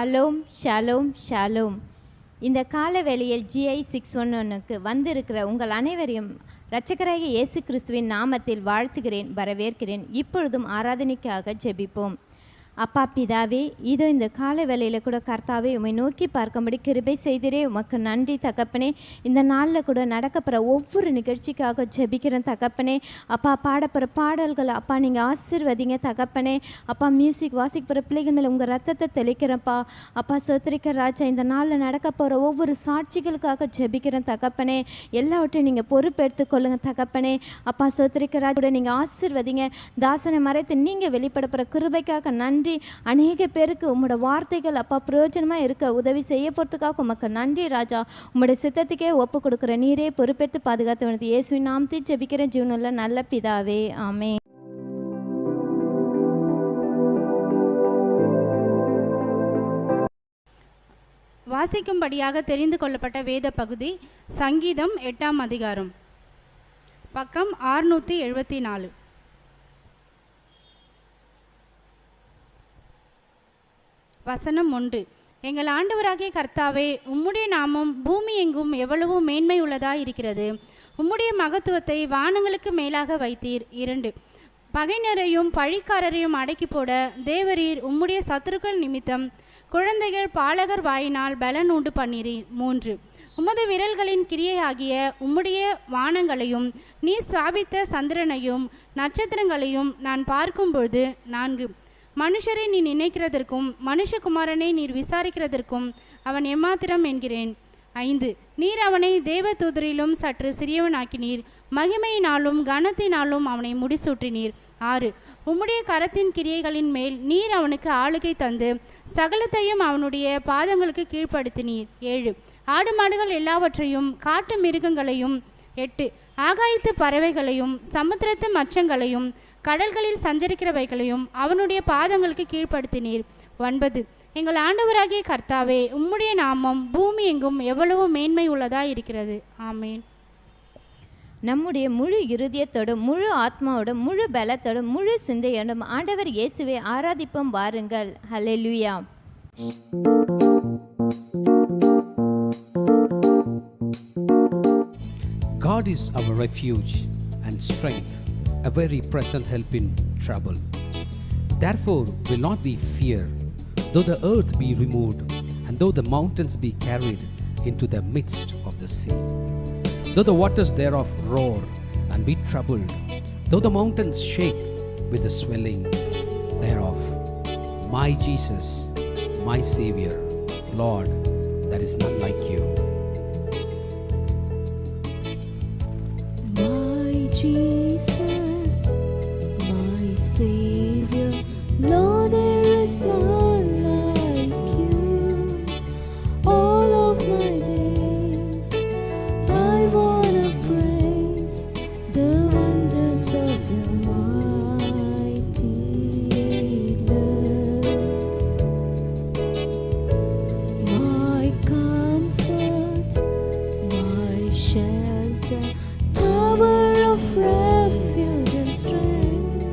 Shalom Shalom Shalom. இந்த காலவேளையில் GI 611க்கு வந்திருக்கிற உங்கள் அனைவரையும் இரட்சகராகிய இயேசு கிறிஸ்துவின் நாமத்தில் வாழ்த்துகிறேன், வரவேற்கிறேன். இப்பொழுதும் ஆராதனைக்காக ஜெபிப்போம். அப்பா பிதாவே, இதோ இந்த கால வேளையில் கூட கர்த்தாவே உம்மை நோக்கி பார்க்கும்படி கிருபை செய்திரே. உமக்கு நன்றி தகப்பனே. இந்த நாளில் கூட நடக்கப்படுற ஒவ்வொரு நிகழ்ச்சிக்காக ஜெபிக்கிறேன் தகப்பனே. அப்பா பாடப்படுற பாடல்கள் அப்பா நீங்கள் ஆசீர்வதிங்க தகப்பனே. அப்பா மியூசிக் வாசிக்கிற பிள்ளைகள் மேலே உங்கள் ரத்தத்தை தெளிக்கிறப்பா. அப்பா சோத்திரிக்க ராஜா, இந்த நாளில் நடக்க போகிற ஒவ்வொரு சாட்சிகளுக்காக ஜெபிக்கிறேன் தகப்பனே. எல்லாவற்றையும் நீங்கள் பொறுப்பெடுத்து கொள்ளுங்க தகப்பனே. அப்பா சோத்திரிக்க ராஜா கூட நீங்கள் ஆசீர்வதிங்க. தாசனை மறைத்து நீங்கள் வெளிப்படுற கிருபைக்காக நன்றி. அநேக பேருக்கு உங்களோட வார்த்தைகள் அப்பா பிரயோஜனமாக இருக்க உதவி செய்ய போகிறதுக்காக உமக்கு நன்றி ராஜா. உங்களோட சித்தத்துக்கே ஒப்பு கொடுக்குற நீரே பொறுப்பேற்று பாதுகாத்து வேண்டியது இயேசுவின் நாமத்தில் ஜெபிக்கிற ஜீவனுள்ள நல்ல பிதாவே, ஆமென். வாசிக்கும்படியாக தெரிந்து கொள்ளப்பட்ட வேத பகுதி சங்கீதம் 8ஆம் அதிகாரம், பக்கம் 674. வசனம் 1. எங்கள் ஆண்டவராகிய கர்த்தாவே, உம்முடைய நாமம் பூமி எங்கும் எவ்வளவு மேன்மை உள்ளதாய் இருக்கிறது. உம்முடைய மகத்துவத்தை வானங்களுக்கு மேலாக வைத்தீர். 2. பகைஞரையும் பழிக்காரரையும் அடக்கி போட தேவரீர் உம்முடைய சத்துருக்கள் நிமித்தம் குழந்தைகள் பாலகர் வாயினால் பலன் உண்டு பண்ணீரீர். 3. உமது விரல்களின் கிரியையாகிய உம்முடைய வானங்களையும் நீ ஸ்வாபித்த சந்திரனையும் நட்சத்திரங்களையும் நான் பார்க்கும்பொழுது 4. மனுஷரை நீ நினைக்கிறதற்கும் மனுஷகுமாரனை நீர் விசாரிக்கிறதற்கும் அவன் எம்மாத்திரம் என்கிறேன். 5. நீர் அவனை தேவதூதரிலும் சற்று சிறியவனாக்கினீர், மகிமையினாலும் கனத்தினாலும் அவனை முடிசூட்டினீர். 6. உம்முடைய கரத்தின் கிரியைகளின் மேல் நீர் அவனுக்கு ஆளுகை தந்து சகலத்தையும் அவனுடைய பாதங்களுக்கு கீழ்ப்படுத்தினீர். 7. ஆடு மாடுகள் எல்லாவற்றையும் காட்டு மிருகங்களையும் 8. ஆகாயத்து பறவைகளையும் சமுத்திரத்து மச்சங்களையும் கடல்களில் சஞ்சரிக்கிறவைகளையும் அவனுடைய பாதங்களுக்கு கீழ்ப்படுத்தினீர். 9. எங்கள் ஆண்டவராகிய கர்த்தாவே, உம்முடைய நாமம் பூமி எங்கும் எவ்வளவு மேன்மை உள்ளதாய் இருக்கிறது. ஆமேன். நம்முடைய முழு இருதயத்தோடும் முழு ஆத்மாவோடும் முழு பலத்தோடும் முழு சிந்தையோடும் ஆண்டவர் இயேசுவை ஆராதிப்போம் வாருங்கள். ஹல்லேலூயா. God is our refuge and strength, a very present help in trouble. Therefore will not we fear, though the earth be removed, and though the mountains be carried into the midst of the sea. Though the waters thereof roar and be troubled, though the mountains shake with the swelling thereof. My Jesus, my Savior, Lord, there is none like you. Jesus, my Savior, Lord, there is none like you. All of my days I wanna praise the wonders of your mighty love. My comfort, my shelter, tower of refuge and strength,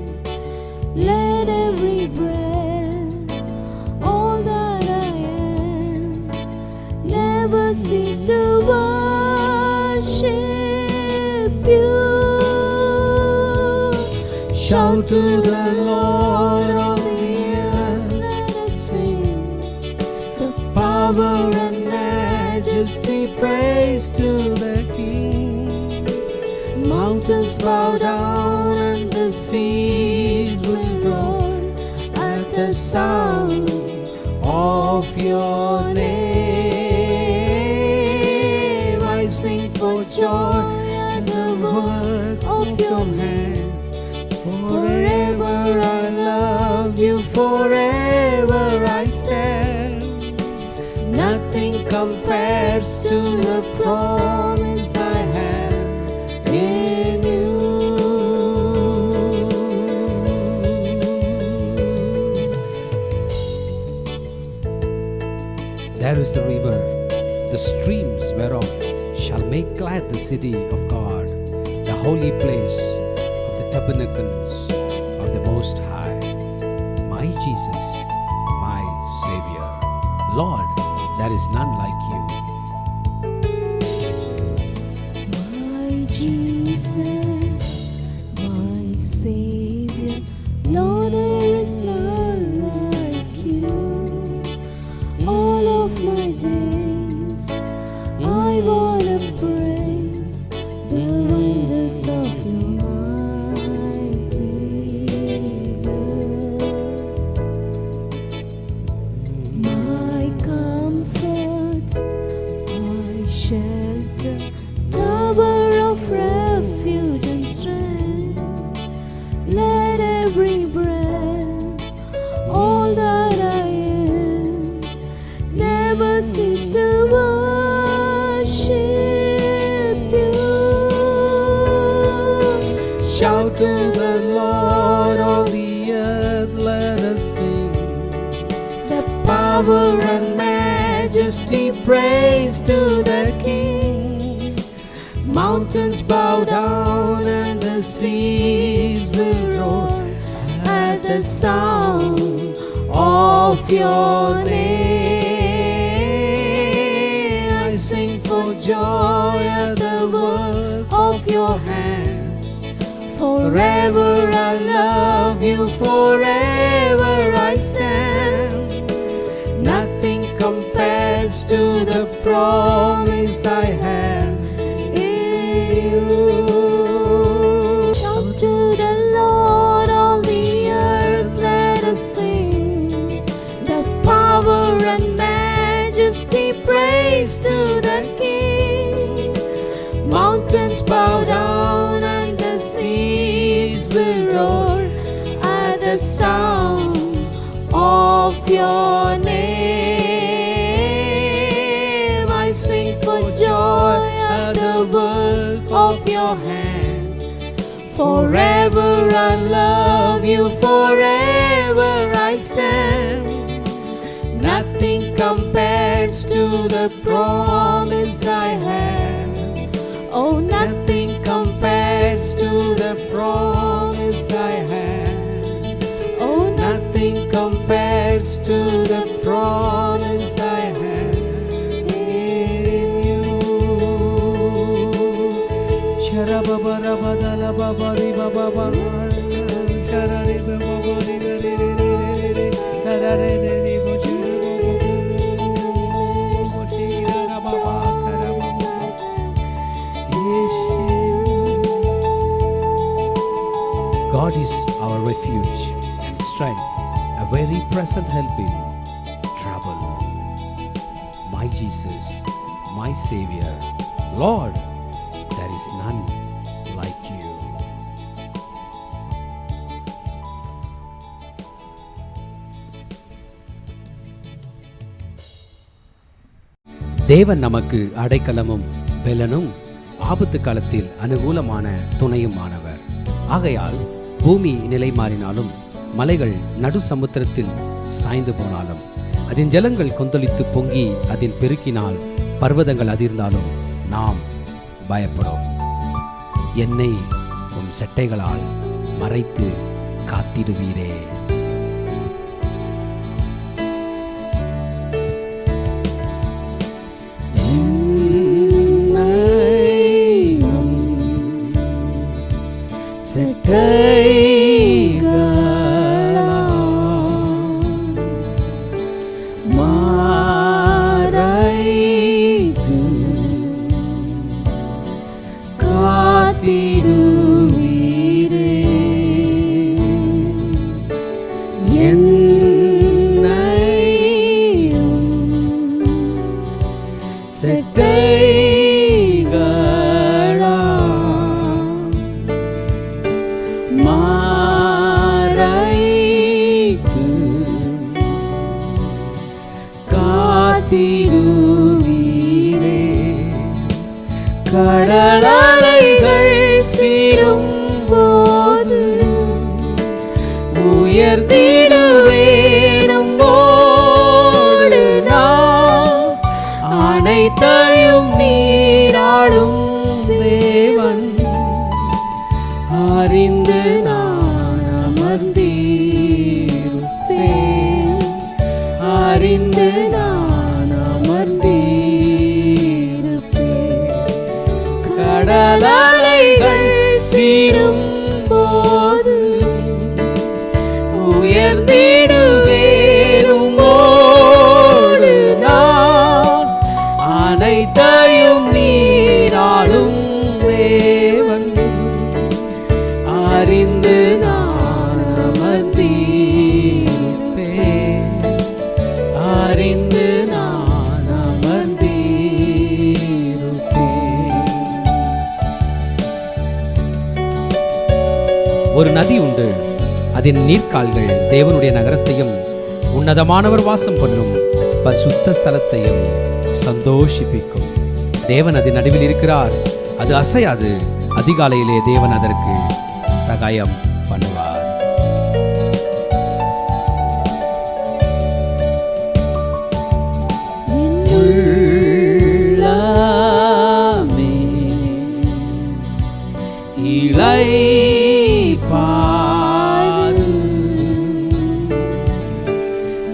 let every breath, all that I am, never cease to worship you. Shout to the Lord of the earth, let us sing the power and majesty, praise to the King. Mountains bow down and the seas will roar at the sound of your name. I sing for joy at the work of your hands. Forever I love you, forever I stand. Nothing compares to the promise I have in you. There is the river, the streams whereof shall make glad the city of God, the holy place of the tabernacles of the Most High. My Jesus, my Savior. Lord, there is none like you. My Jesus, my Savior, Lord, there is none like you. All of my days, I wanna praise the wonders of your mighty love. My comfort, my shelter, tower of refuge and strength. Let every breath, all that I am, never cease to worship you. Shout to the Lord of the earth, let us sing. The power and majesty, praise to the King. Mountains bow down and the seas will roar at the sound of your name. I sing for joy at the work of your hands. Forever I love you, forever I stand. Nothing compares to the promise I have in you. Shout to the Lord, all the earth, let us sing. The power and majesty, praise to the King. Mountains bow down and the seas will roar at the sound of your name. I sing for joy at the work of your hand. Forever I love you, forever I stand. Nothing compares to the promise I have. Oh, nothing compares to the promise I have. Oh, nothing compares to the promise I have in you. God is our refuge and strength, a very present help in trouble. My Jesus, my Savior, Lord, there is none like you. தேவன் நமக்கு அடைக்கலமும் பெலனும் ஆபத்து காலத்தில் அனுகூலமான துணையுமானவர். ஆகையால் பூமி நிலை மாறினாலும் மலைகள் நடு சமுத்திரத்தில் சாய்ந்து போனாலும் அதன் ஜலங்கள் கொந்தளித்து பொங்கி அதன் பெருக்கினால் பர்வதங்கள் அதிர்ந்தாலும் நாம் பயப்படும். என்னை உம் செட்டைகளால் மறைத்து காத்திடுவீரே. கடலலைகள் சீரும் போது உயர்த்திடுவேன் உம்மோடு நான். அனைத்தையும் நீராளும் தேவன் அறிந்து நான் அமர்ந்திருப்பேன். அறிந்து நான் உயர்ந்திடுவேன் உம்மோடு நான் அனைத்தையும் நீராளும் தேவன் அறிந்து நான் அமர்ந்தீர்ப்பேன் அறிந்து நான் அமர்ந்தீர்ப்பேன். ஒரு நதி உண்டு, அதன் நீர்க்கால்கள் தேவனுடைய நகரத்தையும் உன்னதமானவர் வாசம் பண்ணும் பரிசுத்த ஸ்தலத்தையும் சந்தோஷிப்பிக்கும். தேவன் அதன் நடுவில் இருக்கிறார், அது அசையாது. அதிகாலையிலே தேவன் அதற்கு சகாயம் பண்ணுவார். உள்ளமே இளைப்பாறு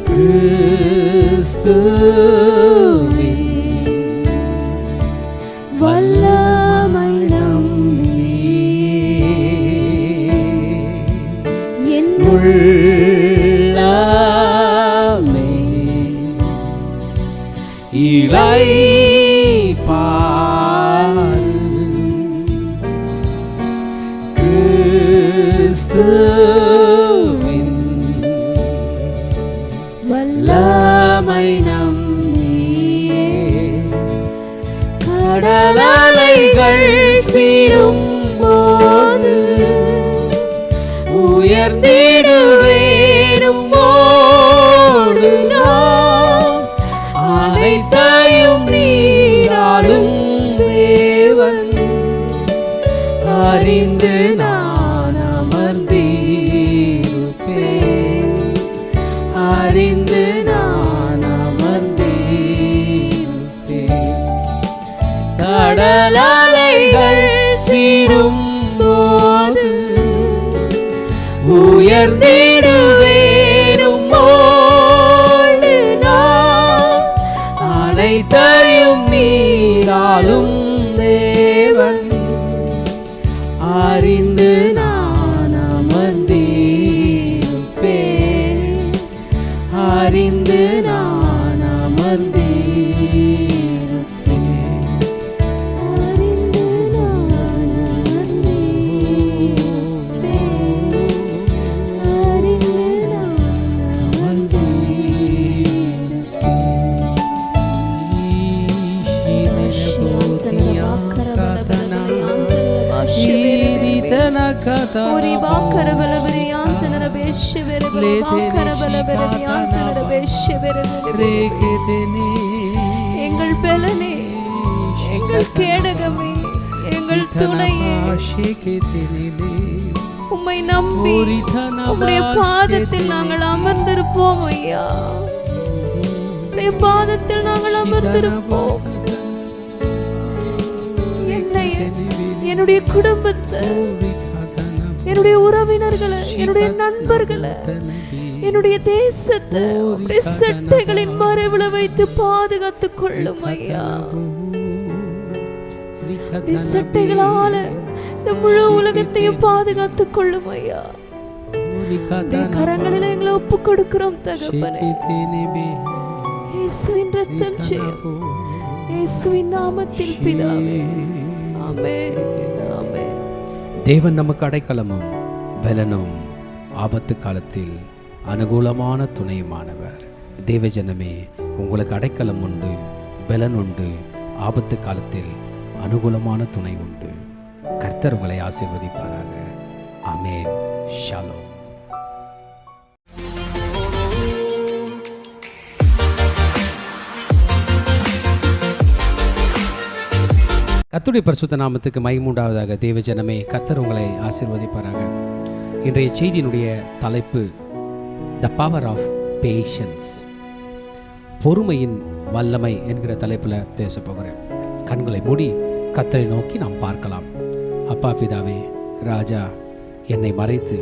கிறிஸ்துவே வல்லமை உள்ளமே இளைப்பாறு கிறிஸ்துவின் வல்லமை நம்பியே கடலலைகள் சீரும் போது உயர்ந்திடுவேன் உம்மோடு நான் அனைத்தையும் நீராளும் தேவன் அறிந்து நான் அமர்ந்தீர்ப்பேன் அறிந்து நான் அமர்ந்தீர்ப்பேன். கடலலைகள் சீரும் போது உயர்ந்திடுவேன் உம்மோடு நான் அனைத்தையும் நீராளும் தேவன் அறிந்து நான் அமர்ந்தீர்ப்பேன் அறிந்து நான் அமர்ந்தீர்ப்பேன் அறிந்து நான் எங்கள் பலனே, எங்கள் கேடகமே, எங்கள் துணையே, உம்மை நம்பி உம்முடைய பாதத்தில் நாங்கள் அமர்ந்திருப்போம் ஐயா. உம்முடைய பாதத்தில் நாங்கள் அமர்ந்திருப்போம். என்னுடைய குடும்பத்தை, என்னுடைய உறவினர்களை, என்னுடைய நண்பர்களை, என்னுடைய தேசத்தை உம்முடைய சட்டைகளின் மறைவுல வைத்து பாதுகாத்துக் கொள்ளும் ஐயா. சட்டைகளால இந்த முழு உலகத்தையும் பாதுகாத்துக் கொள்ளும் ஐயா. கரங்களில் எங்களை ஒப்பு கொடுக்கிறோம் தகப்பனே. இயேசுவின் ரத்தம் ஜெயம், இயேசுவின் நாமத்தில் பிதாவே, ஆமென், ஆமென். தேவன் நமக்கு அடைக்கலமும் பலனும் ஆபத்து காலத்தில் அனுகூலமான துணையுமானவர். தேவஜனமே, உங்களுக்கு அடைக்கலம் உண்டு, பலன் உண்டு, ஆபத்து காலத்தில் அனுகூலமான துணை உண்டு. கர்த்தர் உங்களை ஆசீர்வதிப்பாராக. ஆமென். ஷாலோம். கர்த்தருடைய பரிசுத்த நாமத்துக்கு மகிமை உண்டாவதாக. தேவஜனமே, கர்த்தர் உங்களை ஆசீர்வதிப்பாராக. இன்றைய செய்தியினுடைய தலைப்பு த பவர் ஆஃப் பேஷன்ஸ், பொறுமையின் வல்லமை என்கிற தலைப்பில் பேச போகிறேன். கண்களை மூடி கர்த்தரை நோக்கி நாம் பார்க்கலாம். அப்பா பிதாவே, ராஜா, என்னை மறைத்து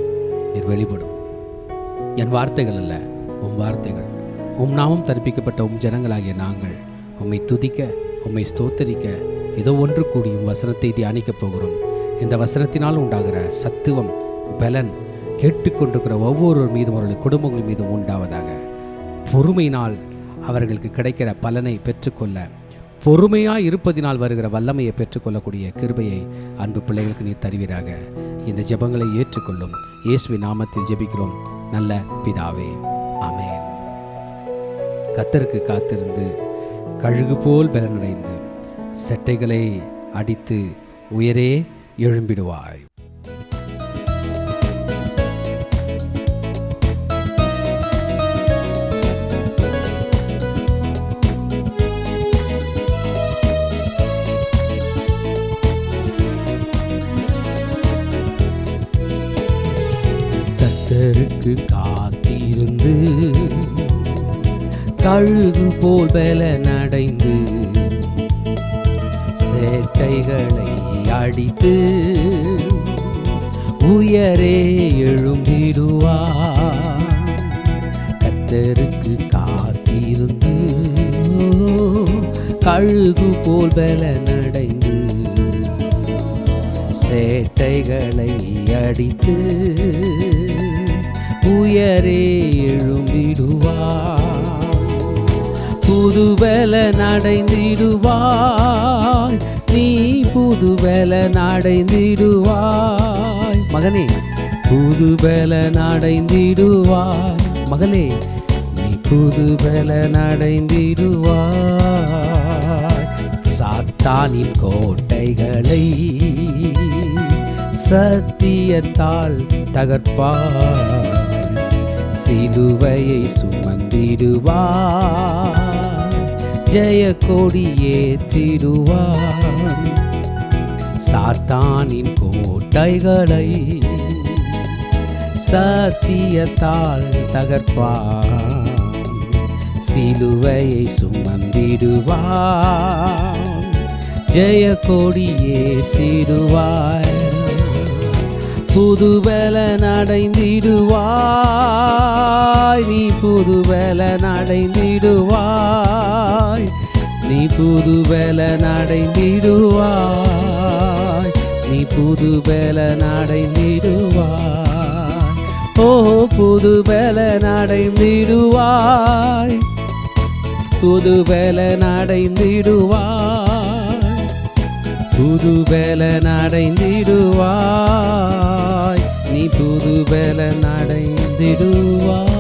நீர் வெளிப்படும். என் வார்த்தைகள் அல்ல, உம் வார்த்தைகள். உம் நாமம் தரிப்பிக்கப்பட்ட உம் ஜனங்களாகிய நாங்கள் உம்மை துதிக்க, உம்மை ஸ்தோத்தரிக்க ஏதோ ஒன்று கூடியும் வசனத்தை தியானிக்கப் போகிறோம். இந்த வசனத்தினால் உண்டாகிற சத்துவம், பலன் கேட்டுக்கொண்டிருக்கிற ஒவ்வொரு மீதும் அவர்களுடைய குடும்பங்கள் மீதும் உண்டாவதாக. பொறுமையினால் அவர்களுக்கு கிடைக்கிற பலனை பெற்றுக்கொள்ள, பொறுமையாக இருப்பதினால் வருகிற வல்லமையை பெற்றுக்கொள்ளக்கூடிய கிருபையை அன்பு பிள்ளைகளுக்கு நீ தருவீராக. இந்த ஜெபங்களை ஏற்றுக்கொள்ளும் இயேசுவின் நாமத்தில் ஜெபிக்கிறோம் நல்ல பிதாவே, ஆமென். கர்த்தருக்கு காத்திருந்து கழுகு போல் பலனடைந்து செட்டைகளை அடித்து உயரே எழும்பிடுவாய். கர்த்தருக்கு காத்திருந்து கழுகு போல் பலனடைந்து சேட்டைகளை அடித்து உயரே எழும்பிடுவார். கர்த்தருக்கு காத்திருந்து கழுகு போல் பலனடைந்து சேட்டைகளை அடித்து உயரே எழும்பிடுவார். புதுபலன் அடைந்திடுவாய், நீ புதுபலன் அடைந்திடுவாய் மகனே, புதுபலன் அடைந்திடுவாய் மகளே, நீ புதுபலன் அடைந்திடுவாய். சாத்தானின் கோட்டைகளை சத்தியத்தால் தகர்ப்பாய், சிலுவையை சுமந்திடுவாய், ஜெய கொடி ஏற்றிடுவாய். சாத்தானின் கோட்டைகளை சத்தியத்தால் தகர்ப்பாய், சிலுவையை சுமந்திடுவாய், ஜெய கொடி ஏற்றிடுவாய். புதுபலன் அடைந்திடுவாய், நீ புதுபலன் அடைந்திடுவாய், நீ புதுபலன் அடைந்திடுவாய், நீ புதுபலன் அடைந்திடுவாய். ஓ புதுபலன் அடைந்திடுவாய், புதுபலன் அடைந்திடுவாய், புதுபலன் அடைந்திடுவாய், நீ புதுபலன் அடைந்திடுவாய்.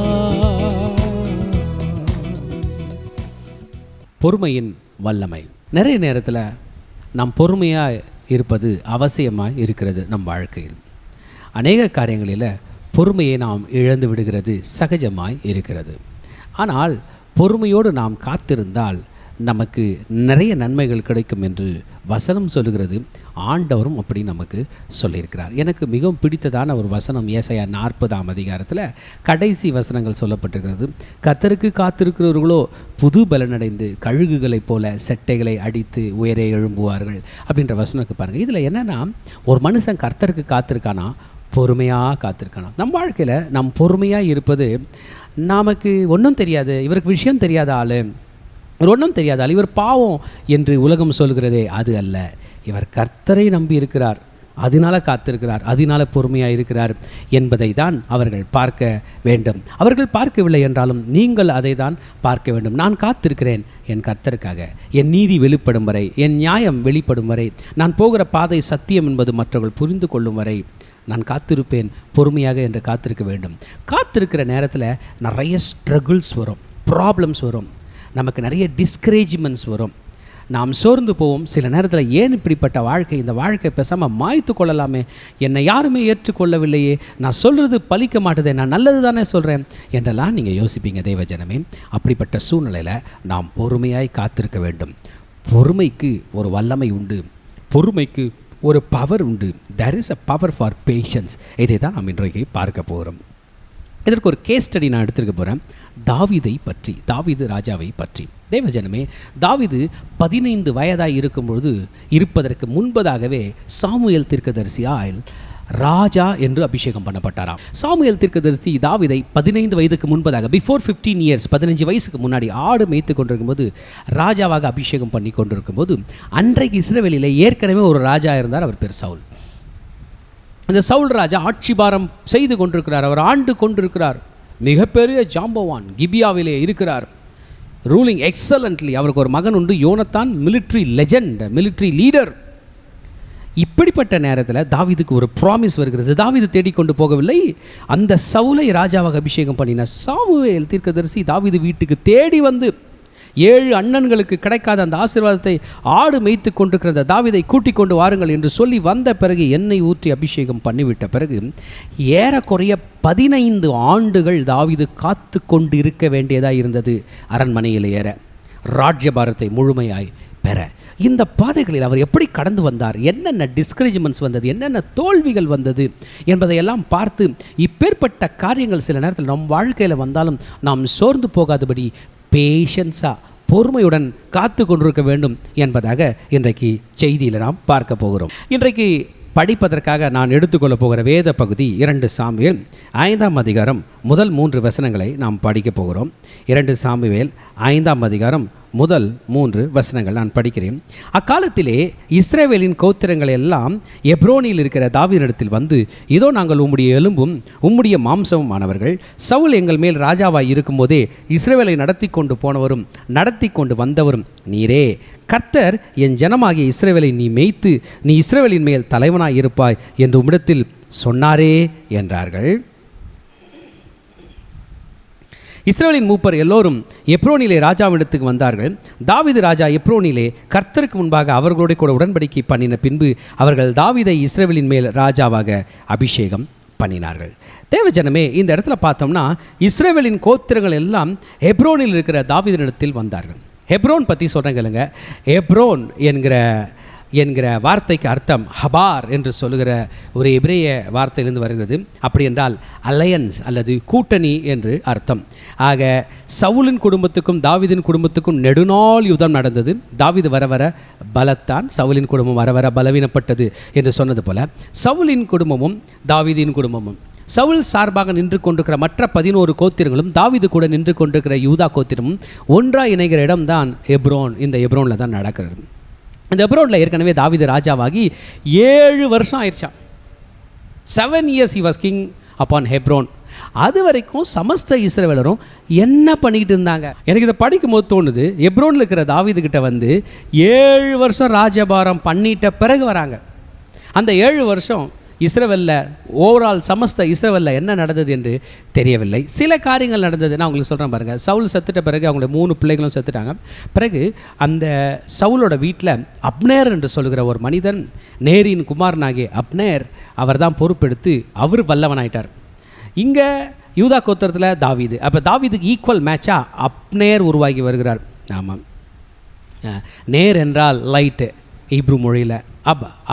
பொறுமையின் வல்லமை. நிறைய நேரத்தில் நாம் பொறுமையாக இருப்பது அவசியமாக இருக்கிறது. நம் வாழ்க்கையில் அநேக காரியங்களில் பொறுமையை நாம் இழந்து விடுகிறது சகஜமாய் இருக்கிறது. ஆனால் பொறுமையோடு நாம் காத்திருந்தால் நமக்கு நிறைய நன்மைகள் கிடைக்கும் என்று வசனம் சொல்லுகிறது. ஆண்டவரும் அப்படி நமக்கு சொல்லியிருக்கிறார். எனக்கு மிகவும் பிடித்ததான ஒரு வசனம் ஏசாயா 40ஆம் அதிகாரத்தில் கடைசி வசனங்கள் சொல்லப்பட்டிருக்கிறது. கர்த்தருக்கு காத்திருக்கிறவர்களோ புது பலனடைந்து கழுகுகளைப் போல செட்டைகளை அடித்து உயரே எழும்புவார்கள் அப்படின்ற வசனத்துக்கு பாருங்கள். இதில் என்னென்னா, ஒரு மனுஷன் கர்த்தருக்கு காத்திருக்கானா, பொறுமையாக காத்திருக்கானா. நம் வாழ்க்கையில் நம் பொறுமையாக இருப்பது, நமக்கு ஒன்றும் தெரியாது, இவருக்கு விஷயம் தெரியாத ஆள், இவர் ஒன்றும் தெரியாதால், இவர் பாவம் என்று உலகம் சொல்கிறதே அது அல்ல. இவர் கர்த்தரை நம்பி இருக்கிறார், அதனால காத்திருக்கிறார், அதனால பொறுமையாக இருக்கிறார் என்பதை தான் அவர்கள் பார்க்க வேண்டும். அவர்கள் பார்க்கவில்லை என்றாலும் நீங்கள் அதை தான் பார்க்க வேண்டும். நான் காத்திருக்கிறேன் என் கர்த்தருக்காக, என் நீதி வெளிப்படும் வரை, என் நியாயம் வெளிப்படும் வரை, நான் போகிற பாதை சத்தியம் என்பது மற்றவர்கள் புரிந்து கொள்ளும் வரை நான் காத்திருப்பேன் பொறுமையாக என்று காத்திருக்க வேண்டும். காத்திருக்கிற நேரத்தில் நிறைய ஸ்ட்ரகிள்ஸ் வரும், ப்ராப்ளம்ஸ் வரும், நமக்கு நிறைய டிஸ்கரேஜ்மெண்ட்ஸ் வரும், நாம் சோர்ந்து போவோம். சில நேரத்தில் ஏன் இப்படிப்பட்ட வாழ்க்கை, இந்த வாழ்க்கை பேசாமல் மாய்த்து கொள்ளலாமே, என்னை யாருமே ஏற்றுக்கொள்ளவில்லையே, நான் சொல்கிறது பலிக்க மாட்டுதே, நான் நல்லது தானே சொல்கிறேன் என்றெல்லாம் நீங்கள் யோசிப்பீங்க தேவஜனமே. அப்படிப்பட்ட சூழ்நிலையில் நாம் பொறுமையாய் காத்திருக்க வேண்டும். பொறுமைக்கு ஒரு வல்லமை உண்டு, பொறுமைக்கு ஒரு பவர் உண்டு. There is a power for patience. இதை தான் நாம் இன்றைக்கு பார்க்க போகிறோம். இதற்கு ஒரு கேஸ் ஸ்டடி நான் எடுத்துருக்க போகிறேன். தாவீதை பற்றி, தாவீது ராஜாவை பற்றி. தேவஜனமே, தாவீது 15 வயதாய் இருப்பதற்கு முன்பதாகவே சாமுவேல் தீர்க்கதரிசியால் ராஜா என்று அபிஷேகம் பண்ணப்பட்டாராம். சாமுவேல் தீர்க்கதரிசி தாவீதை 15 வயதுக்கு முன்பதாக, பிஃபோர் 15 இயர்ஸ், 15 வயசுக்கு முன்னாடி ஆடு மேய்த்து கொண்டிருக்கும் போது ராஜாவாக அபிஷேகம் பண்ணி கொண்டிருக்கும் போது, அன்றைக்கு இஸ்ரவேலில் ஏற்கனவே ஒரு ராஜா இருந்தார், அவர் பேர் சவுல். அந்த சவுல் ராஜா ஆட்சி பாரம் செய்து கொண்டிருக்கிறார், அவர் ஆண்டு கொண்டிருக்கிறார். மிகப்பெரிய ஜாம்பவான் கிபியாவிலே இருக்கிறார், ரூலிங் எக்ஸலண்ட்லி. அவருக்கு ஒரு மகன் உண்டு, யோனத்தான், மிலிட்ரி லெஜண்ட், மிலிட்ரி லீடர். இப்படிப்பட்ட நேரத்தில் தாவீதுக்கு ஒரு ப்ராமிஸ் வருகிறது. தாவீது தேடிக்கொண்டு போகவில்லை, அந்த சவுலை ராஜாவாக அபிஷேகம் பண்ணின சாமுவேல் தீர்க்கதரிசி தாவீது வீட்டுக்கு தேடி வந்து 7 அண்ணன்களுக்கு கிடைக்காத அந்த ஆசீர்வாதத்தை ஆடு மேய்த்து கொண்டிருக்கிற அந்த தாவீதை கூட்டிக் கொண்டு வாருங்கள் என்று சொல்லி வந்த பிறகு எண்ணெய் ஊற்றி அபிஷேகம் பண்ணிவிட்ட பிறகு ஏறக்குறைய 15 ஆண்டுகள் தாவீது காத்து கொண்டு இருக்க வேண்டியதாக இருந்தது அரண்மனையில் ஏற, ராஜ்யபாரத்தை முழுமையாய் பெற. இந்த பாதைகளில் அவர் எப்படி கடந்து வந்தார், என்னென்ன டிஸ்கரேஜ்மெண்ட்ஸ் வந்தது, என்னென்ன தோல்விகள் வந்தது என்பதையெல்லாம் பார்த்து இப்பேற்பட்ட காரியங்கள் சில நேரத்தில் நம் வாழ்க்கையில் வந்தாலும் நாம் சோர்ந்து போகாதபடி பேஷன்ஸாக பொறுமையுடன் காத்து கொண்டிருக்க வேண்டும் என்பதாக இன்றைக்கு செய்தியில் நாம் பார்க்க போகிறோம். இன்றைக்கு படிப்பதற்காக நான் எடுத்துக்கொள்ள போகிற வேத பகுதி 2 சாமுவேல் 5ஆம் அதிகாரம் முதல் 3 வசனங்களை நாம் படிக்க போகிறோம். 2 சாமுவேல் 5ஆம் அதிகாரம் முதல் 3 வசனங்கள் நான் படிக்கிறேன். அக்காலத்திலே இஸ்ரவேலின் கோத்திரங்கள் எல்லாம் எப்ரோனில் இருக்கிற தாவீதினிடத்தில் வந்து, இதோ நாங்கள் உம்முடைய எலும்பும் உம்முடைய மாம்சமும் ஆனவர்கள். சவுல் எங்கள் மேல் ராஜாவாய் இருக்கும்போதே இஸ்ரவேலை நடத்தி கொண்டு போனவரும் நடத்தி கொண்டு வந்தவரும் நீரே. கர்த்தர் என் ஜனமாகிய இஸ்ரவேலை நீ மேய்த்து நீ இஸ்ரவேலின் மேல் தலைவனாய் இருப்பாய் என்று உம்மிடத்தில் சொன்னாரே என்றார்கள். இஸ்ரவேலின் மூப்பர் எல்லோரும் எப்ரோனிலே ராஜாவிடத்துக்கு வந்தார்கள். தாவீது ராஜா எப்ரோனிலே கர்த்தருக்கு முன்பாக அவர்களோடு கூட உடன்படிக்கை பண்ணின பின்பு அவர்கள் தாவீதை இஸ்ரவேலின் மேல் ராஜாவாக அபிஷேகம் பண்ணினார்கள். தேவஜனமே, இந்த இடத்துல பார்த்தோம்னா இஸ்ரவேலின் கோத்திரங்கள் எல்லாம் எப்ரோனில் இருக்கிற தாவீதினிடத்தில் வந்தார்கள். ஹெப்ரோன் பற்றி சொல்கிறேங்க. எப்ரோன் என்கிற வார்த்தைக்கு அர்த்தம் ஹபார் என்று சொல்லுகிற ஒரு எபிரேய வார்த்தையிலிருந்து வருகிறது. அப்படி என்றால் அலையன்ஸ் அல்லது கூட்டணி என்று அர்த்தம். ஆக சவுலின் குடும்பத்துக்கும் தாவீதின் குடும்பத்துக்கும் நெடுநாள் யுத்தம் நடந்தது. தாவீது வர வர பலத்தான், சவுலின் குடும்பம் வர வர பலவீனப்பட்டது என்று சொன்னது போல சவுலின் குடும்பமும் தாவீதின் குடும்பமும், சவுல் சார்பாக நின்று கொண்டிருக்கிற மற்ற 11 கோத்திரங்களும் தாவீது கூட நின்று கொண்டிருக்கிற யூதா கோத்திரமும் ஒன்றாக இணைகிற இடம்தான் எப்ரோன். இந்த எப்ரோனில் தான் நடக்கிறது. இந்த எப்ரோனில் ஏற்கனவே தாவீது ராஜாவாகி 7 வருஷம் ஆயிடுச்சான். 7 years he was king upon Hebron. அது வரைக்கும் சமஸ்த இஸ்ரவேலரும் என்ன பண்ணிக்கிட்டு இருந்தாங்க? எனக்கு இதை படிக்கும் போது தோணுது, எப்ரோனில் இருக்கிற தாவீதுகிட்ட வந்து 7 வருஷம் ராஜபாரம் பண்ணிட்ட பிறகு வராங்க. அந்த 7 வருஷம் இஸ்ரவேலில் ஓவரால் சமஸ்த இஸ்ரவேலில் என்ன நடந்தது என்று தெரியவில்லை. சில காரியங்கள் நடந்தது. நான் உங்களுக்கு சொல்கிறேன் பாருங்கள். சவுல் செத்துட்ட பிறகு அவங்களுடைய 3 பிள்ளைகளும் செத்துட்டாங்க. பிறகு அந்த சவுலோட வீட்டில் அப்னேர் என்று சொல்கிற ஒரு மனிதன், நேரின் குமாரனாகிய அப்னேர், அவர் தான் பொறுப்பெடுத்து அவர் வல்லவனாயிட்டார். இங்கே யூதா கோத்திரத்தில் தாவீது. அப்போ தாவீதுக்கு ஈக்குவல் மேட்சாக அப்னேர் உருவாகி வருகிறார். ஆமாம், நேர் என்றால் லைட்டு ஹீப்ரு மொழியில்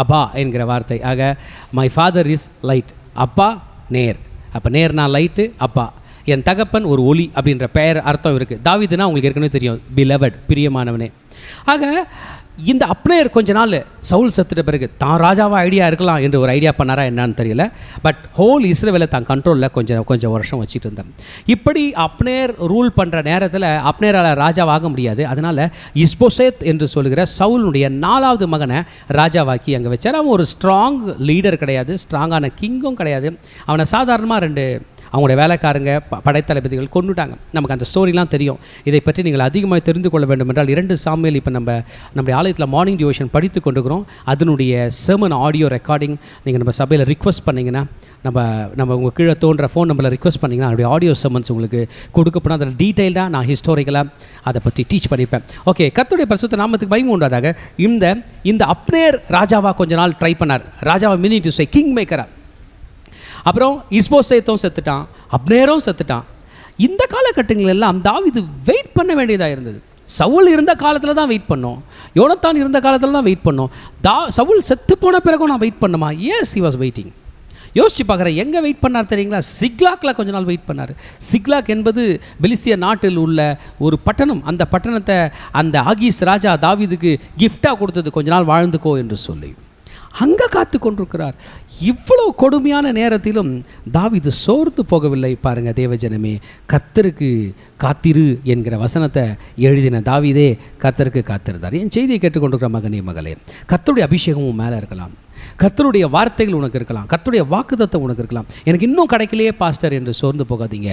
அபா என்கிற வார்த்தை. ஆக மை ஃபாதர் இஸ் லைட், அப்பா நேர். அப்போ நேர்னா லைட்டு, அப்பா என் தகப்பன் ஒரு ஒளி அப்படின்ற பெயர் அர்த்தம் இருக்குது. தாவீதுனா உங்களுக்கு ஏற்கனவே தெரியும், பிலவட், பிரியமானவனே. ஆக இந்த அப்னேர் கொஞ்ச நாள் சவுல் செத்துட்ட பிறகு தான் ராஜாவாக ஐடியா இருக்கலாம் என்று ஒரு ஐடியா பண்ணாரா என்னான்னு தெரியல. பட் ஹோல் இஸ்ரவேலை தான் கண்ட்ரோலில் கொஞ்சம் வருஷம் வச்சுட்டு இருந்தார். இப்படி அப்னேர் ரூல் பண்ணுற நேரத்தில் அப்னேரால் ராஜாவாக முடியாது. அதனால் இஸ்போசேத் என்று சொல்கிற சவுலுடைய 4வது மகனை ராஜாவாக்கி அங்கே வச்சார். அவன் ஒரு ஸ்ட்ராங் லீடர் கிடையாது, ஸ்ட்ராங்கான கிங்கும் கிடையாது. அவனை சாதாரணமாக 2 அவங்களுடைய வேலைக்காரங்க படைத்தளபதிகள் கொண்டுட்டாங்க. நமக்கு அந்த ஸ்டோரிலாம் தெரியும். இதை பற்றி நீங்கள் அதிகமாக தெரிந்து கொள்ள வேண்டும் என்றால் 2 சாமுவேல் இப்போ நம்முடைய ஆலயத்தில் மார்னிங் டிவோஷன் படித்து கொண்டுக்கிறோம். அதனுடைய செர்மன் ஆடியோ ரெக்கார்டிங் நீங்கள் நம்ம சபையில் ரிக்வஸ்ட் பண்ணிங்கன்னா, நம்ம உங்கள் கீழே தோன்ற ஃபோன் நம்பரில் ரிக்வஸ்ட் பண்ணிங்கன்னா அதனுடைய ஆடியோ செர்மன்ஸ் உங்களுக்கு கொடுக்கப்படும். அதில் டீட்டெயில்டாக நான் ஹிஸ்டாரிக்கலாக அதை பற்றி டீச் பண்ணியிருப்பேன். ஓகே, கர்த்தருடைய பரிசுத்த நாமத்துக்கு மகிமை உண்டாதாக. இந்த அப்னேர் ராஜாவாக கொஞ்ச நாள் ட்ரை பண்ணார். ராஜாவை மீனிங் டு சே கிங் மேக்கராக. அப்புறம் இஸ்போசேத்தும் செத்துட்டான், அப்னேரும் செத்துட்டான். இந்த காலகட்டங்கள் எல்லாம் தாவீது வெயிட் பண்ண வேண்டியதாக இருந்தது. சவுல் இருந்த காலத்தில் தான் வெயிட் பண்ணோம், யோனத்தான் இருந்த காலத்தில் தான் வெயிட் பண்ணோம். சவுல் செத்து போன பிறகும் நான் வெயிட் பண்ணுமா? Yes, he was waiting. யோசிச்சு பார்க்குறேன், எங்கே வெயிட் பண்ணார் தெரியுங்களா? சிக்லாக்கில் கொஞ்ச நாள் வெயிட் பண்ணார். சிக்லாக் என்பது பெலிஸ்திய நாட்டில் உள்ள ஒரு பட்டணம். அந்த பட்டணத்தை அந்த ஆகீஸ் ராஜா தாவீதுக்கு கிஃப்டாக கொடுத்தது, கொஞ்ச நாள் வாழ்ந்துக்கோ என்று சொல்லி. அங்கே காத்து கொண்டிருக்கிறார். இவ்வளோ கொடுமையான நேரத்திலும் தாவீது சோர்ந்து போகவில்லை. பாருங்கள் தேவஜனமே, கர்த்தருக்கு காத்திரு என்கிற வசனத்தை எழுதின தாவீதே கர்த்தருக்கு காத்திருந்தார். என் செய்தியை கேட்டுக்கொண்டிருக்கிற மகனே, மகளே, கர்த்தருடைய அபிஷேகமும் மேலே இருக்கலாம். கர்த்தருடைய வார்த்தைகள் உனக்கு இருக்கலாம், கர்த்தருடைய வாக்குத்தத்தம் உனக்கு இருக்கலாம். எனக்கு இன்னும் கிடைக்கலையே பாஸ்டர் என்று சோர்ந்து போகாதீங்க.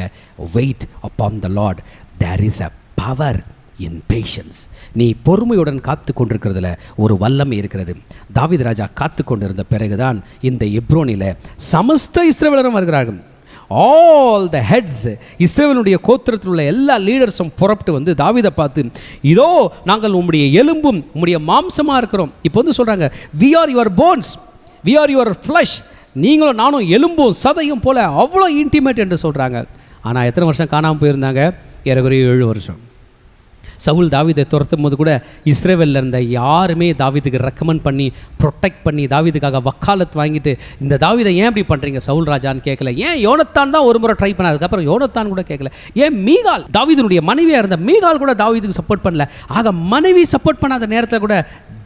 Wait upon the Lord. There is a power in patience. நீ பொறுமையுடன் காத்து கொண்டிருக்கிறதுல ஒரு வல்லமை இருக்கிறது. தாவீது ராஜா காத்து கொண்டிருந்த பிறகுதான் இந்த எப்ரோனில் சமஸ்த இஸ்ரவேலரும் வருகிறார்கள். ஆல் த ஹெட்ஸ், இஸ்ரவேலுடைய கோத்திரத்தில் உள்ள எல்லா லீடர்ஸும் புறப்பட்டு வந்து தாவீதை பார்த்து, இதோ நாங்கள் உம்முடைய எலும்பும் உம்முடைய மாம்சமாக இருக்கிறோம். இப்போ வந்து சொல்கிறாங்க, we are your bones, we are your flesh. நீங்களும் நானும் எலும்பும் சதையும் போல் அவ்வளோ இன்டிமேட் என்று சொல்கிறாங்க. ஆனால் எத்தனை வருஷம் காணாமல் போயிருந்தாங்க? ஏறக்குறைய 7 வருஷம். சவுல் தாவீதை துரத்தும் போது கூட இஸ்ரவேலில் இருந்த யாருமே தாவீதுக்கு ரெக்கமெண்ட் பண்ணி ப்ரொடெக்ட் பண்ணி தாவீதுக்காக வக்காலத் வாங்கிட்டு, இந்த தாவீதை ஏன் இப்படி பண்ணுறீங்க சவுல் ராஜான்னு கேட்கல. ஏன் யோனத்தான் தான் ஒரு முறை ட்ரை பண்ண, அதுக்கப்புறம் யோனத்தான் கூட கேட்கல. ஏன் மீகால், தாவீதுனுடைய மனைவியாக இருந்த மீகால் கூட தாவீதுக்கு சப்போர்ட் பண்ணல. ஆக மனைவி சப்போர்ட் பண்ணாத நேரத்தில் கூட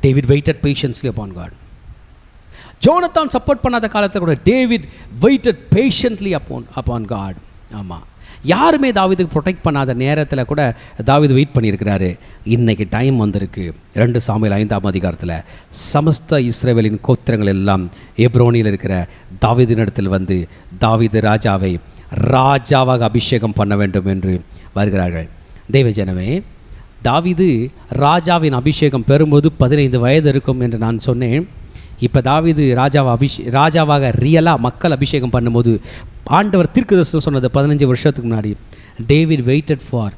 David waited patiently upon God. Jonathan support பண்ணாத காலத்தில் கூட David waited patiently upon God. ஆமாம், யாருமே தாவீதுக்கு ப்ரொடெக்ட் பண்ணாத நேரத்தில் கூட தாவீது வெயிட் பண்ணியிருக்கிறாரு. இன்றைக்கி டைம் வந்திருக்கு. 2 சாமுவேல் 5ஆம் அதிகாரத்தில் சமஸ்த இஸ்ரவேலின் கோத்திரங்கள் எல்லாம் எப்ரோனில் இருக்கிற தாவீதினிடத்தில் வந்து தாவீது ராஜாவை ராஜாவாக அபிஷேகம் பண்ண வேண்டும் என்று வருகிறார்கள். தெய்வ ஜனமே, தாவீது ராஜாவின் அபிஷேகம் பெறும்போது 15 வயது இருக்கும் என்று நான் சொன்னேன். இப்போ தாவீது ராஜாவாக ரியலாக மக்கள் அபிஷேகம் பண்ணும்போது ஆண்டவர் தீர்க்கதரிசனம் சொன்னது 15 வருஷத்துக்கு முன்னாடி. David weighted for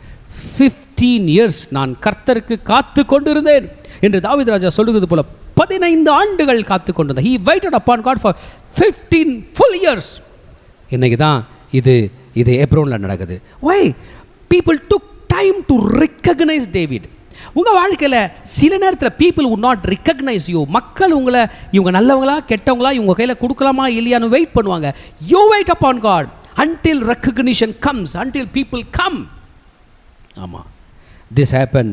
15 years. நான் கர்த்தருக்கு காத்து கொண்டிருந்தேன் என்று தாவீது ராஜா சொல்லுகிறது போல 15 ஆண்டுகள் காத்து கொண்டிருந்தேன். He waited upon God for 15 full years. இன்னைக்கு தான் இது எப்ரோனில் நடக்குது. Why? People took time to recognize David. உங்கள் வாழ்க்கையில் சில நேரத்தில் people would not recognize you. மக்கள் உங்களை இவங்க நல்லவங்களா கெட்டவங்களா இவங்க கையில் கொடுக்கலாமா இல்லையான்னு வெயிட் பண்ணுவாங்க. You wait upon God until recognition comes, until people come. ஆமாம், this happened.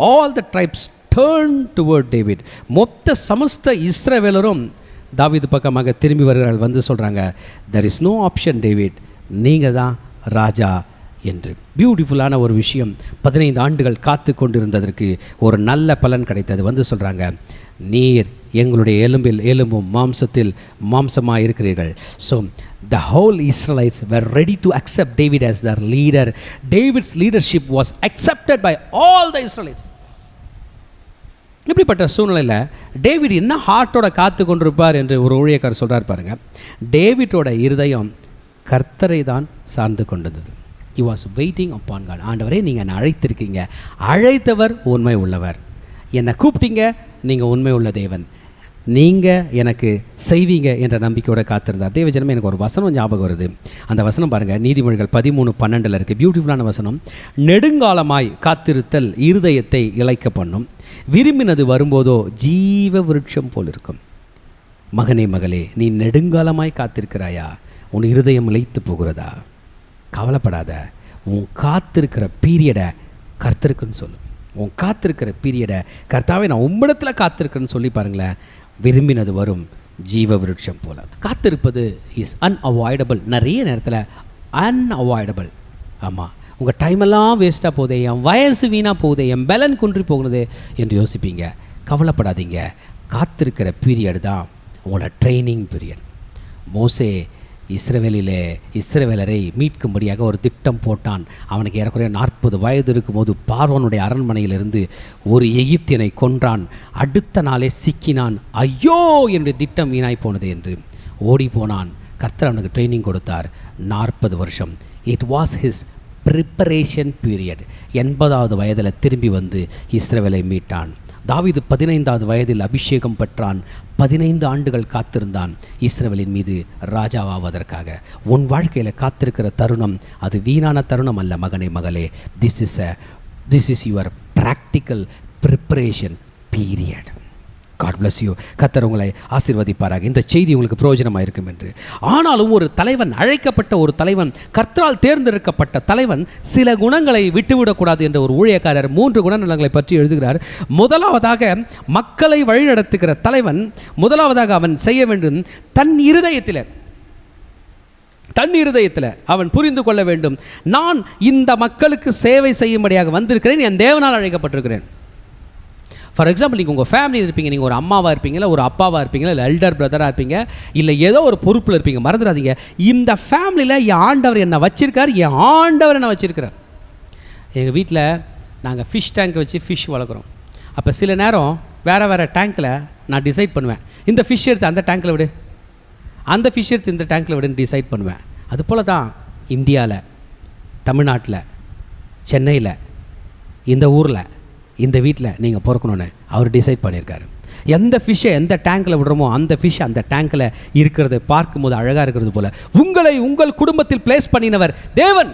All the tribes turned toward David. மொத்த சமஸ்த இஸ்ரவேலரும் தாவீது பக்கமாக திரும்பி வருகிறார்கள். வந்து சொல்கிறாங்க, there is no option David, நீங்கள் தான் ராஜா என்று. பியூட்டிஃபுல்லான ஒரு விஷயம். 15 ஆண்டுகள் காத்து கொண்டிருந்ததற்கு ஒரு நல்ல பலன் கிடைத்தது. வந்து சொல்கிறாங்க, நீர் எங்களுடைய எலும்பும் மாம்சத்தில் மாம்சமாக இருக்கிறீர்கள். So the whole Israelites were ready to accept David as their leader. David's leadership was accepted by all the Israelites. இப்படிப்பட்ட சூழ்நிலையில் டேவிட் என்ன ஹார்ட்டோட காத்து கொண்டிருப்பார் என்று ஒரு ஊழியக்காரர் சொல்கிறார் பாருங்கள். டேவிட்டோட இருதயம் கர்த்தரை தான் சார்ந்து கொண்டிருந்தது. He was waiting upon God. ஆண்டவரே, நீங்கள் என்னை அழைத்திருக்கீங்க, அழைத்தவர் உண்மை உள்ளவர், என்னை கூப்பிட்டீங்க, நீங்கள் உண்மை உள்ள தேவன், நீங்கள் எனக்கு செய்வீங்க என்ற நம்பிக்கையோடு காத்திருந்தார். தேவ ஜனமே, எனக்கு ஒரு வசனம் ஞாபகம் வருது. அந்த வசனம் பாருங்கள், நீதிமொழிகள் 13:12 இருக்குது. பியூட்டிஃபுல்லான வசனம். நெடுங்காலமாய் காத்திருத்தல் இருதயத்தை இளைக்க பண்ணும், விரும்பினது வரும்போதோ ஜீவ விருட்சம் போல் இருக்கும். மகனே மகளே, நீ நெடுங்காலமாய் காத்திருக்கிறாயா? உன் இருதயம் இளைத்து போகிறதா? கவலைப்படாத. உன் காத்திருக்கிற பீரியடை கர்த்தருக்குன்னு சொல்லு. உன் காத்திருக்கிற பீரியடை, கர்த்தாவே நான் உம்மிடத்தில் காத்திருக்கிறேன்னு சொல்லி பாருங்களேன். விரும்பினது வரும், ஜீவ விருட்சம் போல. காத்திருப்பது இஸ் அன்அவாய்டபிள். நிறைய நேரத்தில் அன்அவாய்டபிள். ஆமாம், உங்கள் டைமெல்லாம் வேஸ்ட்டாக போகுதே, என் வயசு வீணாக போகுதே, என் பலன் குன்றி போகுது என்று யோசிப்பீங்க. கவலைப்படாதீங்க. காத்திருக்கிற பீரியட் தான் உங்களோட ட்ரைனிங் பீரியட். மோசே இஸ்ரவேலரை மீட்கும்படியாக ஒரு திட்டம் போட்டான். அவனுக்கு ஏறக்குறைய 40 வயது இருக்கும்போது பார்வோனுடைய அரண்மனையிலிருந்து ஒரு எகிப்தியனை கொன்றான். அடுத்த நாளே சிக்கினான். ஐயோ, என்னுடைய திட்டம் வீணாய் போனது என்று ஓடி போனான். கர்த்தர் அவனுக்கு ட்ரைனிங் கொடுத்தார். 40 வருஷம். It was his preparation period. 80வது வயதில் திரும்பி வந்து இஸ்ரவேலை மீட்டான். தாவீது 15வது வயதில் அபிஷேகம் பெற்றான். 15 ஆண்டுகள் காத்திருந்தான் இஸ்ரவேலின் மீது ராஜாவாவதற்காக. உன் வாழ்க்கையில் காத்திருக்கிற தருணம் அது வீணான தருணம் அல்ல மகனே மகளே. This is your practical preparation period. God bless you. கர்த்தர் உங்களை ஆசீர்வதிப்பாராக. இந்த செய்தி உங்களுக்கு பிரயோஜனமாக இருக்கும் என்று. ஆனாலும் ஒரு தலைவன், அழைக்கப்பட்ட ஒரு தலைவன், கர்த்தரால் தேர்ந்தெடுக்கப்பட்ட தலைவன் சில குணங்களை விட்டுவிடக்கூடாது என்ற ஒரு ஊழியக்காரர் 3 குணநலங்களை பற்றி எழுதுகிறார். முதலாவதாக, மக்களை வழிநடத்துகிற தலைவன் முதலாவதாக அவன் செய்ய வேண்டும், தன் இருதயத்தில் அவன் புரிந்து கொள்ள வேண்டும், நான் இந்த மக்களுக்கு சேவை செய்யும்படியாக வந்திருக்கிறேன், என் தேவனால் அழைக்கப்பட்டிருக்கிறேன். ஃபார் எக்ஸாம்பிள் நீங்கள் உங்கள் ஃபேமிலி இருப்பீங்க, நீங்கள் ஒரு அம்மாவாக இருப்பீங்களா, ஒரு அப்பாவாக இருப்பீங்களா, இல்லை எல்டர் பிரதராக இருப்பீங்க, இல்லை ஏதோ ஒரு பொறுப்பில் இருப்பீங்க. மறந்துடாதீங்க, இந்த ஃபேமிலியில் என் ஆண்டவர் என்னை வச்சிருக்கார், என் ஆண்டவர் என்ன வச்சிருக்கிறார். எங்கள் வீட்டில் நாங்கள் ஃபிஷ் டேங்க் வச்சு ஃபிஷ் வளர்க்குறோம். அப்போ சில நேரம் வேறு வேறு டேங்க்கில் நான் டிசைட் பண்ணுவேன், இந்த ஃபிஷ் எடுத்து அந்த டேங்க்கில் விடு, அந்த ஃபிஷ் எடுத்து இந்த டேங்க்கில் விடுன்னு டிசைட் பண்ணுவேன். அதுபோல் தான் இந்தியாவில், தமிழ்நாட்டில், சென்னையில், இந்த ஊரில், இந்த வீட்டில் நீங்கள் பிறக்கணுன்னு அவர் டிசைட் பண்ணியிருக்காரு. எந்த ஃபிஷ்ஷை எந்த டேங்க்கில் விடுறோமோ அந்த ஃபிஷ் அந்த டேங்க்கில் இருக்கிறது பார்க்கும்போது அழகாக இருக்கிறது போல் உங்களை உங்கள் குடும்பத்தில் பிளேஸ் பண்ணினவர் தேவன்.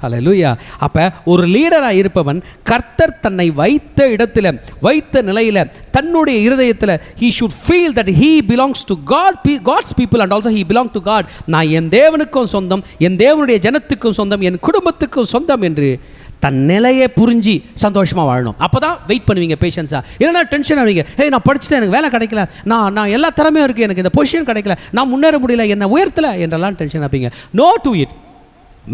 ஹல்லேலூயா. அப்போ ஒரு லீடராக இருப்பவன் கர்த்தர் தன்னை வைத்த இடத்துல, வைத்த நிலையில், தன்னுடைய இருதயத்தில் he should feel that he belongs to God, God's people and also he belongs to God. நான் என் தேவனுக்கும் சொந்தம், என் தேவனுடைய ஜனத்துக்கும் சொந்தம், என் குடும்பத்துக்கும் சொந்தம் என்று தன் நிலையை புரிஞ்சு சந்தோஷமாக வாழணும். அப்போ தான் வெயிட் பண்ணுவீங்க பேஷன்ஸாக. இல்லைனா டென்ஷன் ஆவீங்க, நான் படிச்சுட்டேன், எனக்கு வேலை கிடைக்கல, நான் எல்லா திறமையும் இருக்குது, எனக்கு இந்த பொசிஷன் கிடைக்கல, நான் முன்னேற முடியல, என்னை உயர்த்தலை என்றெல்லாம் டென்ஷன் ஆப்பீங்க. No to it.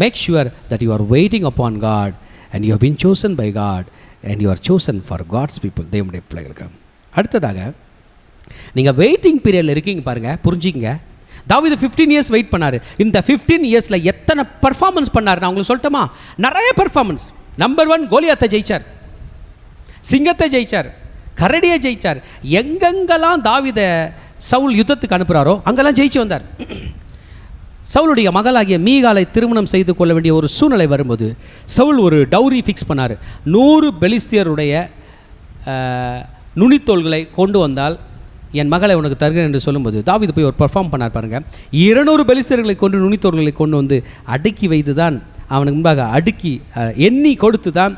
Make sure that you are waiting upon God and you have been chosen by God and you are chosen for God's people. தேவனுடைய பிள்ளைகளுக்கு. அடுத்ததாக நீங்கள் வெயிட்டிங் பீரியடில் இருக்கீங்க பாருங்கள், புரிஞ்சிங்க. தாவீது 15 இயர்ஸ் வெயிட் பண்ணார். இந்த 15 இயர்ஸில் எத்தனை பர்ஃபார்மன்ஸ் பண்ணார் நான் உங்களுக்கு சொல்லட்டுமா? நிறைய பர்ஃபார்மன்ஸ். நம்பர் 1, கோலியாத்தை ஜெயிச்சார், சிங்கத்தை ஜெயிச்சார், கரடியை ஜெயிச்சார். எங்கெங்கெல்லாம் தாவீதை சவுல் யுத்தத்துக்கு அனுப்புகிறாரோ அங்கெல்லாம் ஜெயிச்சு வந்தார். சவுளுடைய மகளாகிய மீகாலை திருமணம் செய்து கொள்ள வேண்டிய ஒரு சூழ்நிலை வரும்போது சவுல் ஒரு டவுரி ஃபிக்ஸ் பண்ணார். 100 பெலிஸ்தியருடைய நுனித்தோள்களை கொண்டு வந்தால் என் மகளை உனக்கு தருகிறேன் என்று சொல்லும்போது தாவீது போய் ஒரு பர்ஃபார்ம் பண்ணார் பாருங்கள். 200 பெலிஸ்தியர்களை கொண்டு நுனித்தோள்களை கொண்டு வந்து அடுக்கி வைத்து தான் அவனுக்கு முன்பாக அடுக்கி எண்ணி கொடுத்து தான்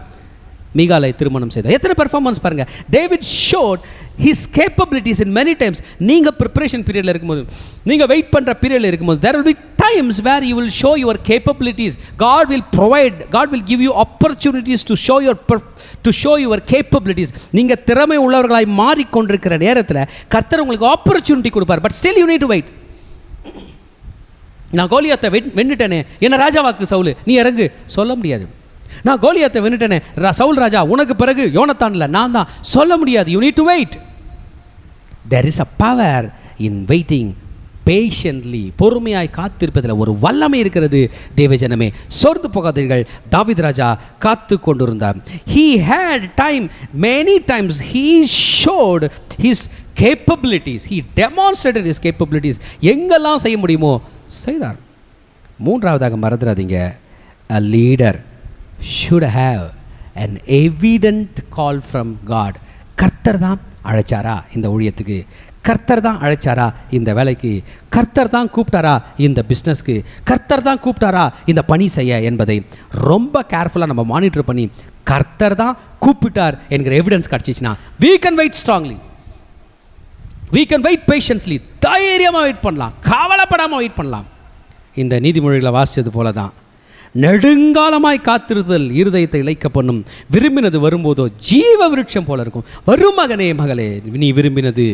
மீகாலை திருமணம் செய்தார். எத்தனை பெர்ஃபார்மன்ஸ் பாருங்கள். David showed his capabilities in many times. நீங்கள் ப்ரிப்பரேஷன் பீரியடில் இருக்கும்போது, நீங்கள் வெயிட் பண்ணுற பீரியடில் இருக்கும்போது there will be times where you will show your capabilities. God will provide, God will give you opportunities to show your capabilities. நீங்கள் திறமை உள்ளவர்களாய் மாறிக்கொண்டிருக்கிற நேரத்தில் கர்த்தர் உங்களுக்கு ஆப்பர்ச்சுனிட்டி கொடுப்பார். But still you need to wait. நான் கோலியாத்தை வென்னுட்டேனே, என்ன ராஜாவாக்கு சவுல், நீ இறங்கு சொல்ல முடியாது. நான் கோலியாத்தை வென்னுட்டேனே, சவுல் ராஜா உனக்கு பிறகு யோனத்தான்ல நான் தான் சொல்ல முடியாது. You need to wait. there is a power in waiting patiently. பொறுமையாய் காத்திருப்பதில் ஒரு வல்லமை இருக்கிறது. தேவஜனமே, சோர்ந்து போகாதீர்கள். தாவீது ராஜா காத்து கொண்டிருந்தார். he had time, many times he showed his capabilities, he demonstrated his capabilities. எங்கெல்லாம் செய்ய முடியுமோ செய்தார். மூன்றாவதாக மறந்துடாதீங்க, a leader should have an evident call from God. கர்த்தர் தான் அழைச்சாரா இந்த ஊழியத்துக்கு? கர்த்தர் தான் அழைச்சாரா இந்த வேலைக்கு? கர்த்தர் தான் கூப்பிட்டாரா இந்த பிஸ்னஸ்க்கு? கர்த்தர் தான் கூப்பிட்டாரா இந்த பணி செய்ய என்பதை ரொம்ப கேர்ஃபுல்லாக நம்ம மானிட்டர் பண்ணி கர்த்தர் தான் கூப்பிட்டார் என்கிற எவிடன்ஸ் கிடச்சிச்சுன்னா we can wait strongly, we can wait patiently. தைரியமாக வெயிட் பண்ணலாம், கவலைப்படாமல் வெயிட் பண்ணலாம். இந்த நீதிமொழிகளை வாசித்தது போல தான் நெடுங்காலமாய் காத்திருத்தல் இருதயத்தை இளைக்க பண்ணும், விரும்பினது வரும்போதோ ஜீவ விருட்சம் போல இருக்கும். வரும் மகனே மகளே, நீ விரும்பினது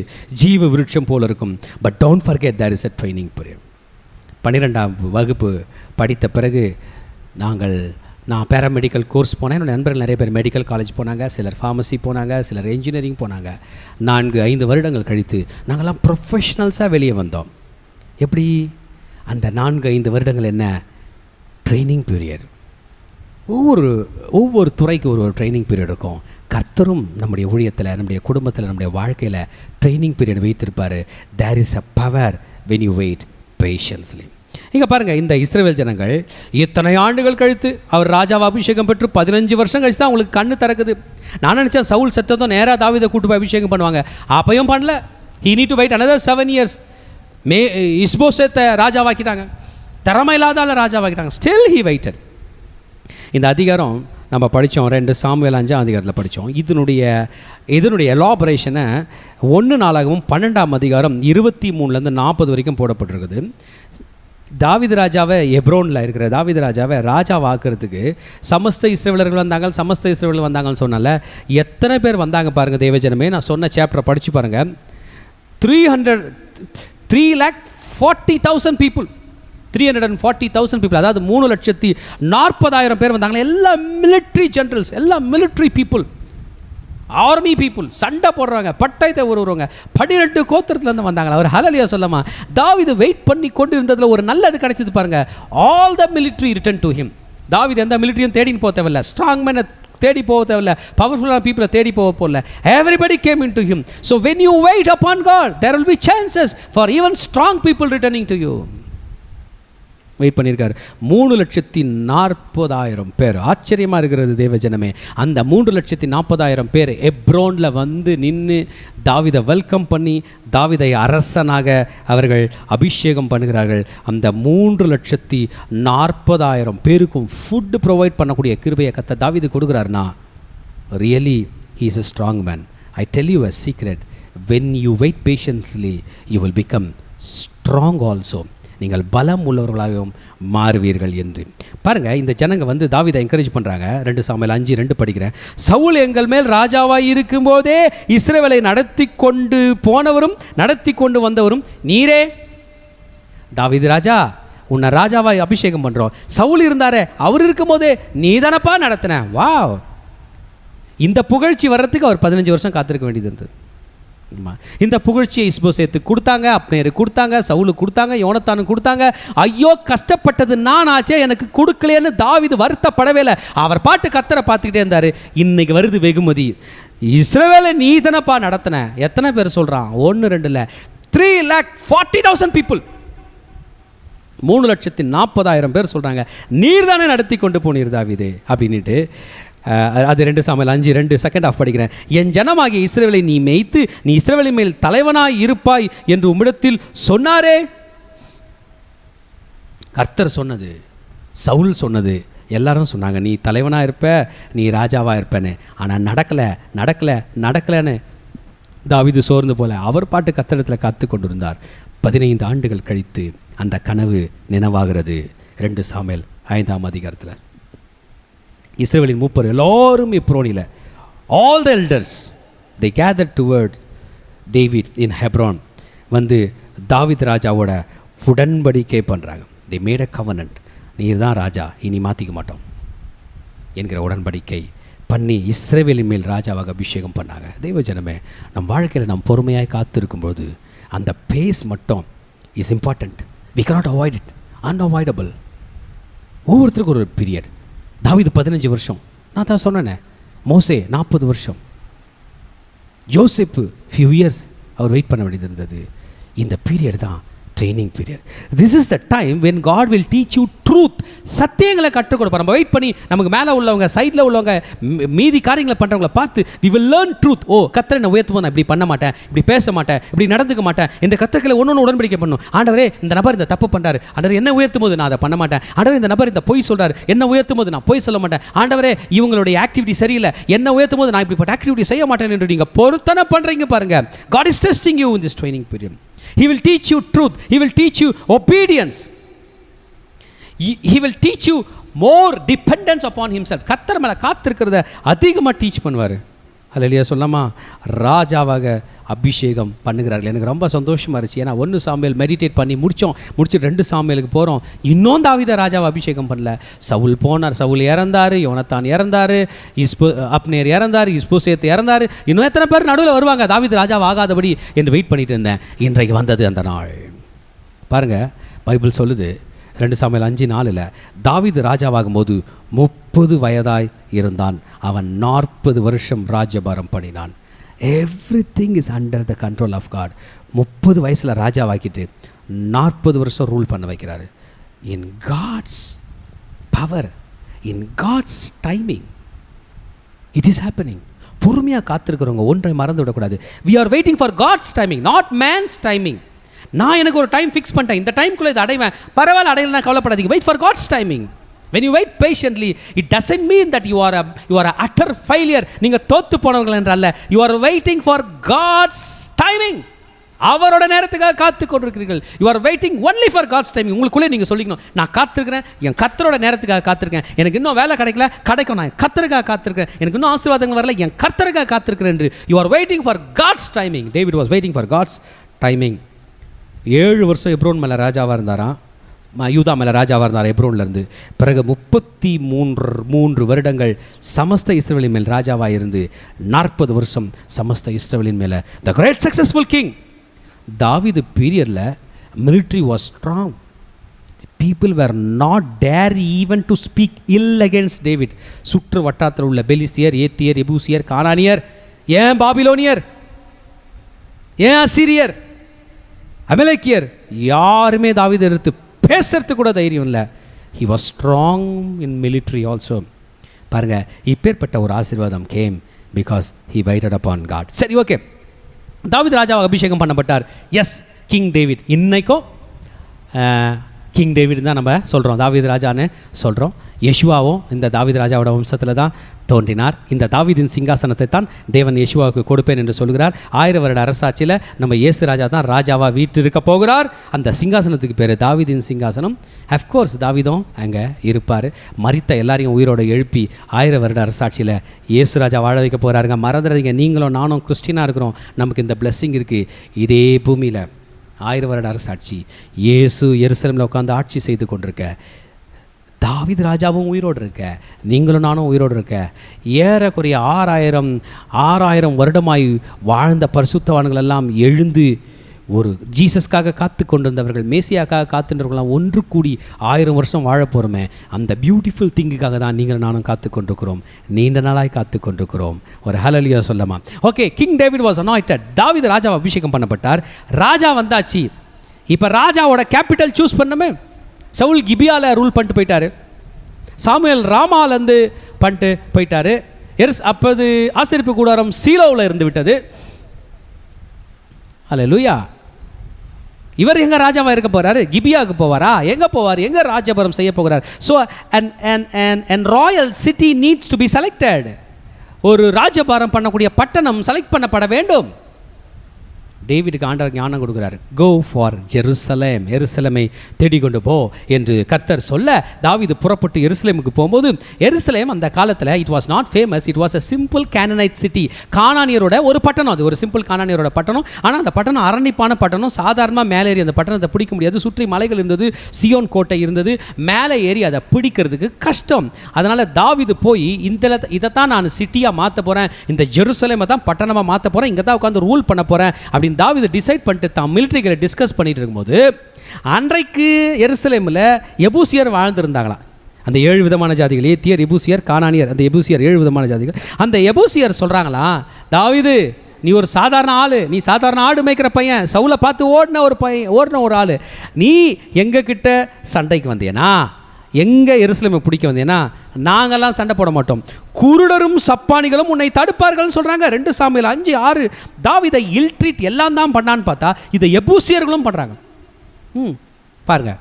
ஜீவ விருட்சம் போல இருக்கும். But don't forget there is a training period. 12ஆம் வகுப்பு படித்த பிறகு நான் பேராமெடிக்கல் கோர்ஸ் போனேன். என்னோடய நண்பர்கள் நிறைய பேர் மெடிக்கல் காலேஜ் போனாங்க, சிலர் ஃபார்மசி போனாங்க, சிலர் இன்ஜினியரிங் போனாங்க. 4-5 வருடங்கள் கழித்து நாங்கள்லாம் ப்ரொஃபஷ்னல்ஸாக வெளியே வந்தோம். எப்படி? அந்த 4-5 வருடங்கள் என்ன? Training period. ஒவ்வொரு துறைக்கு ஒரு ட்ரைனிங் பீரியட் இருக்கும். கர்த்தரும் நம்முடைய ஊழியத்தில், நம்முடைய குடும்பத்தில், நம்முடைய வாழ்க்கையில் ட்ரைனிங் பீரியட் வைத்திருப்பார். There is a power when you wait patiently. இங்கே பாருங்கள், இந்த இஸ்ரவேல் ஜனங்கள் இத்தனை ஆண்டுகள் கழித்து அவர் ராஜாவை அபிஷேகம் பெற்று 15 வருஷம் கழித்து தான் அவங்களுக்கு கண்ணு திறக்குது. நான் நினச்சேன் சவுல் செத்ததும் நேராக தாவீதை கூட்டு போய் அபிஷேகம் பண்ணுவாங்க. அப்பையும் பண்ணல. He need to wait another 7 years. இஸ்போசேத்தை ராஜாவாக்கிட்டாங்க, திறமை இல்லாதால ராஜாவாக்கிட்டாங்க. Still he waited. இந்த அதிகாரம் நம்ம படித்தோம், 2 சாமுவேல் 5ஆம் அதிகாரத்தில் படித்தோம். இதனுடைய எலாபரேஷனை 1 நாளாகவும் 12ஆம் அதிகாரம் 23லேருந்து 40 வரைக்கும் போடப்பட்டிருக்குது. தாவீது ராஜாவை எப்ரோனில் இருக்கிற தாவீது ராஜாவை ராஜாவாக்குறதுக்கு சமஸ்த இஸ்ரவேலர்கள் வந்தாங்கன்னு சொன்னால எத்தனை பேர் வந்தாங்க பாருங்கள் தேவஜனமே. நான் சொன்ன சாப்டரை படித்து பாருங்கள். 340,000 people, 340,000 people, அதாவது 3,40,000 பேர் வந்தாங்க. எல்லாம் மிலிட்ரி ஜெனரல்ஸ், எல்லாம் மிலிட்ரி பீப்புள். ஆர்மி பீப்புள் சண்டை போடுறாங்க, பட்டயத்தை உருவுறவங்க, 12 கோத்திரத்துலேருந்து வந்தாங்களா. அவர் ஹல்லேலூயா சொல்லாமா. தாவீது வெயிட் பண்ணி கொண்டு இருந்ததில் ஒரு நல்லது கிடைச்சது பாருங்க. All the military return to him. தாவீது எந்த மிலிட்ரியும் தேடின்னு போக தேவையில்ல, ஸ்ட்ராங் மேனை தேடி போக தேவையில்ல, பவர்ஃபுல்லான பீப்புளை தேடி போக போகல. Everybody came in to him. So when you wait upon God there will be chances for even strong people returning to you. வெயிட் பண்ணியிருக்காரு. 3,40,000 பேர். ஆச்சரியமாக இருக்கிறது தேவஜனமே. அந்த 3,40,000 பேர் எப்ரோனில் வந்து நின்று தாவீதை வெல்கம் பண்ணி தாவீதை அரசனாக அவர்கள் அபிஷேகம் பண்ணுகிறார்கள். அந்த 3,40,000 பேருக்கும் ஃபுட்டு ப்ரொவைட் பண்ணக்கூடிய கிருபையை கத்த தாவீது கொடுக்குறாருனா, really he is a strong man. I tell you a secret, when you wait patiently you will become strong also. நீங்கள் பலம் உள்ளவர்களாகவும் மாறுவீர்கள் என்று பாருங்கள். இந்த ஜனங்க வந்து தாவீதை என்கரேஜ் பண்ணுறாங்க. 2 சாமுவேல் 5:2 படிக்கிறேன். சவுல் எங்கள் மேல் ராஜாவாய் இருக்கும்போதே இஸ்ரவேலை நடத்தி கொண்டு போனவரும் நடத்தி கொண்டு வந்தவரும் நீரே. தாவீது ராஜா, உன்னை ராஜாவாய் அபிஷேகம் பண்ணுறோம். சவுல் இருந்தாரே, அவர் இருக்கும்போதே நீ தானப்பா நடத்தின. வாவ்! இந்த புகழ்ச்சி வர்றதுக்கு அவர் 15 வருஷம் காத்திருக்க வேண்டியது இருந்தது. இந்த புகழ்ச்சியை இஸ்போசேத்துக்கு கொடுத்தாங்க, அப்னேருக்கு கொடுத்தாங்க, சவுலுக்கு கொடுத்தாங்க, யோனத்தானுக்கு கொடுத்தாங்க. ஐயோ கஷ்டப்பட்டது நான் ஆச்சே, எனக்கு கொடுக்கலையேன்னு தாவீது வருத்தப்படவே இல்லை. அவர் பாட்டு கர்த்தரை பார்த்துக்கிட்டே இருந்தார். இன்னைக்கு வருது வெகுமதி. இஸ்ரவேலை நீ தானப்பா நடத்தின. எத்தனை பேர் சொல்கிறான்? 1 2 இல்லை, 3,40,000 பீப்புள். 3,40,000 பேர் சொல்கிறாங்க, நீர் தானே நடத்தி கொண்டு போனீர் தாவீதே அப்படின்ட்டு. அது 2 சாமுவேல் 5:2 செகண்ட் ஆஃப் படிக்கிறேன். என் ஜனமாகிய இஸ்ரவேலை நீ மேய்த்து நீ இஸ்ரவேலின் மேல் தலைவனாய் இருப்பாய் என்று உம்மிடத்தில் சொன்னாரே. கர்த்தர் சொன்னது, சவுல் சொன்னது, எல்லாரும் சொன்னாங்க நீ தலைவனாக இருப்ப, நீ ராஜாவாக இருப்பேன்னு. ஆனால் நடக்கலைன்னு தாவீது சோர்ந்து போல அவர் பாட்டு கர்த்தரிடத்தில் காத்து கொண்டிருந்தார். 15 ஆண்டுகள் கழித்து அந்த கனவு நினைவாகிறது. 2 சாமுவேல் 5ஆம் அதிகாரத்தில் இஸ்ரவேலின் மூப்பர் எல்லோரும் எப்ரோனில், all the elders they gathered toward David in Hebron. வந்து தாவீது ராஜாவோட உடன்படிக்கை பண்ணுறாங்க. they made a covenant. நீர் தான் ராஜா, இனி மாற்றிக்க மாட்டோம் என்கிற உடன்படிக்கை பண்ணி இஸ்ரவேலின் மேல் ராஜாவாக அபிஷேகம் பண்ணாங்க. தெய்வஜனமே, நம் வாழ்க்கையில் நாம் பொறுமையாக காத்திருக்கும்போது அந்த பேஸ் மட்டும் is important. we cannot avoid it, unavoidable. ஒவ்வொருத்தருக்கும் ஒரு பீரியட். தாவீது 15 வருஷம், நான் தான் சொன்னேனே. மோசே 40 வருஷம், யோசேப்பு ஃபியூ இயர்ஸ் அவர் வெயிட் பண்ண வேண்டியது இருந்தது. இந்த பீரியட் தான் training period. This is the time when God will teach you truth. சத்தியங்களை கற்றுக் கொடுப்பார். நம்ம வெயிட் பண்ணி நமக்கு மேலே உள்ளவங்க, சைடில் உள்ளவங்க, மீதி காரியங்களை பண்ணுறவங்கள பார்த்து வி வில் லேர்ன் ட்ரூத். ஓ, கர்த்தரை நான் உயர்த்தும் போது நான் இப்படி பண்ண மாட்டேன், இப்படி பேச மாட்டேன், இப்படி நடந்துக்க மாட்டேன். இந்த கர்த்தர்களை ஒன்று உடன்படிக்கை பண்ணும். ஆண்டவரே, இந்த நபர் இந்த தப்பு பண்ணுறாரு, ஆண்டவர் என்ன உயர்த்தும் போது நான் அதை பண்ண மாட்டேன். ஆண்டவர் இந்த நபர் இந்த பொய் சொல்கிறார், என்ன உயர்த்தும் போது நான் பொய் சொல்ல மாட்டேன். ஆண்டவரே, இவங்களுடைய ஆக்டிவிட்டி சரியில்லை, என்ன உயர்த்தும் போது நான் இப்படிப்பட்ட ஆக்டிவிட்டி செய்ய மாட்டேன் என்று நீங்கள் பொருத்தனை பண்ணுறீங்க பாருங்க. God is testing you in this training period. He will teach you truth. He will teach you obedience. He will teach you more dependence upon himself. கர்த்தர் மேலே காத்திருக்கிறத அதிகமாக டீச் பண்ணுவார். அல்லேலூயா சொல்லாமா. ராஜாவாக அபிஷேகம் பண்ணுகிறார்கள். எனக்கு ரொம்ப சந்தோஷமாக இருந்துச்சு. ஏன்னா 1 சாமுவேல் மெடிடேட் பண்ணி முடிச்சுட்டு 2 சாமுவேலுக்கு போகிறோம். இன்னும் தாவீதை ராஜாவை அபிஷேகம் பண்ணல. சவுல் போனார், சவுல் இறந்தார், யோனத்தான் இறந்தார், அப்னேர் இறந்தார், இஸ்போசேத் இறந்தார். இன்னும் எத்தனை பேர் நடுவில் வருவாங்க தாவீது ராஜாவை ஆகாதபடி என்று வெயிட் பண்ணிட்டு இருந்தேன். இன்றைக்கு வந்தது அந்த நாள். பாருங்கள், பைபிள் சொல்லுது 2 சாமுவேல் 5:4 தாவீது ராஜாவாகும் போது 30 வயதாய் இருந்தான். அவன் 40 வருஷம் ராஜ்யபாரம் பண்ணினான். Everything is under the control of God. 30 வயசில் ராஜாவாக்கிட்டு 40 வருஷம் ரூல் பண்ண வைக்கிறாரு. In God's power, in God's timing it is happening. பொறுமையாக காத்திருக்கிறவங்க ஒன்றை மறந்து விடக்கூடாது. We are waiting for God's timing, not man's timing. நான் எனக்கு ஒரு டைம் ஃபிக்ஸ் பண்ணிட்டேன், இந்த டைம்குள்ளே இதை அடைவேன், பரவாயில்ல அடையலைன்னா கவலைப்படாதீங்க. Wait for God's timing. when you wait patiently, it doesn't mean that you are a utter failure. நீங்கள் தோத்து போனவர்கள் என்றல்ல. you are waiting for God's timing. அவரோட நேரத்துக்காக காத்து கொண்டிருக்கிறீர்கள். you are waiting only for God's timing. உங்களுக்குள்ளே நீங்கள் சொல்லிக்கணும், நான் காத்திருக்கிறேன், என் கர்த்தரோட நேரத்துக்காக காத்திருக்கேன். எனக்கு இன்னும் வேலை கிடைக்கல, கிடைக்கும், நான் கர்த்தருக்காக காத்திருக்கிறேன். எனக்கு இன்னும் ஆசீர்வாதங்கள் வரல, என் கர்த்தருக்காக காத்திருக்கிறேன் என்று you are waiting for God's timing. David was waiting for God's timing. 7 வருஷம் எப்ரோன் மேலே ராஜாவாக இருந்தாராம். யூதா மேலே ராஜாவாக இருந்தார் எப்ரோன்லேருந்து. பிறகு 33 வருடங்கள் சமஸ்த இஸ்ரவேலின் மேல் ராஜாவாக இருந்து 40 வருஷம் சமஸ்த இஸ்ரவேலின் மேலே த கிரேட் சக்ஸஸ்ஃபுல் கிங். தாவீது பீரியடில் military was strong. People were not dare even to speak ill against David. சுற்று வட்டாரத்தில் உள்ள பெலிஸ்தியர், ஏத்தியர், எபூசியர், கானானியர், ஏன் பாபிலோனியர், ஏன் அசீரியர், அமலேக்கியர், யாருமே தாவீதை எதிர்த்து பேசுறதுக்கு கூட தைரியம் இல்லை. He was strong in military also. பாருங்க, இப்பேற்பட்ட ஒரு ஆசீர்வாதம் came because he waited upon God. சரி, ஓகே, தாவீது ராஜாவாக அபிஷேகம் பண்ணப்பட்டார். Yes, king David. இன்னைக்கும் கிங் டேவிட் தான் நம்ம சொல்கிறோம், தாவீது ராஜான்னு சொல்கிறோம். யெஷுவாவும் இந்த தாவீது ராஜாவோட வம்சத்தில் தான் தோன்றினார். இந்த தாவீதின் சிங்காசனத்தை தான் தேவன் யெஷுவாவுக்கு கொடுப்பேன் என்று சொல்கிறார். 1000 வருட அரசாட்சியில் நம்ம இயேசு ராஜா தான் ராஜாவாக வீற்றிருக்க போகிறார். அந்த சிங்காசனத்துக்கு பேர் தாவீதின் சிங்காசனம். அஃப்கோர்ஸ் தாவீதும் அங்கே இருப்பார். மரித்த எல்லாரையும் உயிரோடு எழுப்பி 1000 வருட அரசாட்சியில் இயேசு ராஜா வாழ வைக்க போகிறாருங்க. மறந்துடாதீங்க, நீங்களும் நானும் கிறிஸ்டினாக இருக்கிறோம், நமக்கு இந்த பிளெஸ்ஸிங் இருக்குது. இதே பூமியில் 1000 வருட அரசாட்சி இயேசு எருசலேமில் உட்காந்து ஆட்சி செய்து கொண்டிருக்க, தாவீது ராஜாவும் உயிரோடு இருக்க, நீங்களும் நானும் உயிரோடு இருக்க, ஏறக்குறைய 6000 வருடமாய் வாழ்ந்த பரிசுத்தவான்கள் எல்லாம் எழுந்து ஒரு ஜீசஸ்க்காக காத்து கொண்டிருந்தவர்கள், மேசியாக்காக காத்துன்றவர்களாம் ஒன்று கூடி 1000 வருஷம் வாழ போகிறோமே, அந்த பியூட்டிஃபுல் திங்குக்காக தான் நீங்கள் நானும் காத்து கொண்டிருக்கிறோம், நீண்ட நாளாய் காத்து கொண்டிருக்கிறோம். ஒரு ஹல்லேலூயா சொல்லமா? Okay, king David was anointed. தாவீது ராஜாவை அபிஷேகம் பண்ணப்பட்டார். ராஜா வந்தாச்சு. இப்போ ராஜாவோட கேபிட்டல் சூஸ் பண்ணமே. சவுல் கிபியாவில் ரூல் பண்ணிட்டு போயிட்டாரு. சாமுவேல் ராமாலேருந்து பண்ணிட்டு போயிட்டாரு. அப்போது ஆசரிப்பு கூடாரம் சீலோவில் இருந்து விட்டது. ஹல்லேலூயா. இவர் எங்கே ராஜாவாக இருக்க போகிறாரு? கிபியாவுக்கு போவாரா? எங்கே போவார்? எங்கே ராஜபுரம் செய்ய போகிறார்? So and Royal city needs to be selected. ஒரு ராஜபாரம் பண்ணக்கூடிய பட்டணம் செலக்ட் பண்ணப்பட வேண்டும். டேவிடுக்கு ஆண்டவர் ஞானம் கொடுக்குறாரு. கோ ஃபார் ஜெருசலேம், எருசலேமை தேடிக்கொண்டு போ என்று கர்த்தர் சொல்ல, தாவீது புறப்பட்டு எருசலேமுக்கு போகும்போது, எருசலேம் அந்த காலத்தில் it was not famous, it was a simple Canaanite city. கானானியரோட ஒரு பட்டணம், அது ஒரு சிம்பிள் கானானியரோட பட்டணம். ஆனால் அந்த பட்டணம் அரணிப்பான பட்டணம். சாதாரணமாக மேலே ஏறி அந்த பட்டணத்தை பிடிக்க முடியாது. சுற்றி மலைகள் இருந்தது, சியோன் கோட்டை இருந்தது. மேலே ஏறி அதை பிடிக்கிறதுக்கு கஷ்டம். அதனால் தாவீது போய் இதைத்தான் நான் சிட்டியாக மாற்ற போகிறேன், இந்த ஜெருசலேமை தான் பட்டணமாக மாற்ற போகிறேன், இங்கே தான் உட்காந்து ரூல் பண்ண போகிறேன் அப்படின்னு தாவீது டிசைட் பண்ணிட்டு தான் மிலிட்டரிகளை டிஸ்கஸ் பண்ணிட்டு இருக்கும்போது, அன்றைக்கு எருசலேமில் எபூசியர் வாழ்ந்திருந்தாங்களாம். அந்த 7 விதமான ஜாதிகள், ஏத்தியர், எபூசியர், கானானியர், அந்த எபூசியர் 7 விதமான ஜாதிகள். அந்த எபூசியர் சொல்கிறாங்களாம், தாவீது நீ ஒரு சாதாரண ஆள், நீ சாதாரண ஆடு மேய்க்கிற பையன், சவுலை பார்த்து ஓடின ஒரு ஆள், நீ எங்ககிட்ட சண்டைக்கு வந்தேனா, எங்கே எருசலேமை பிடிக்க வந்தேன்னா, நாங்கள்லாம் சண்டை போட மாட்டோம், குருடரும் சப்பானிகளும் உன்னை தடுப்பார்கள்னு சொல்கிறாங்க. 2 சாமுவேல் 5:6. தாவீதை இல்ட்ரீட் எல்லாம் தான் பண்ணான்னு பார்த்தா இதை எபூசியர்களும் பண்ணுறாங்க. பாருங்க,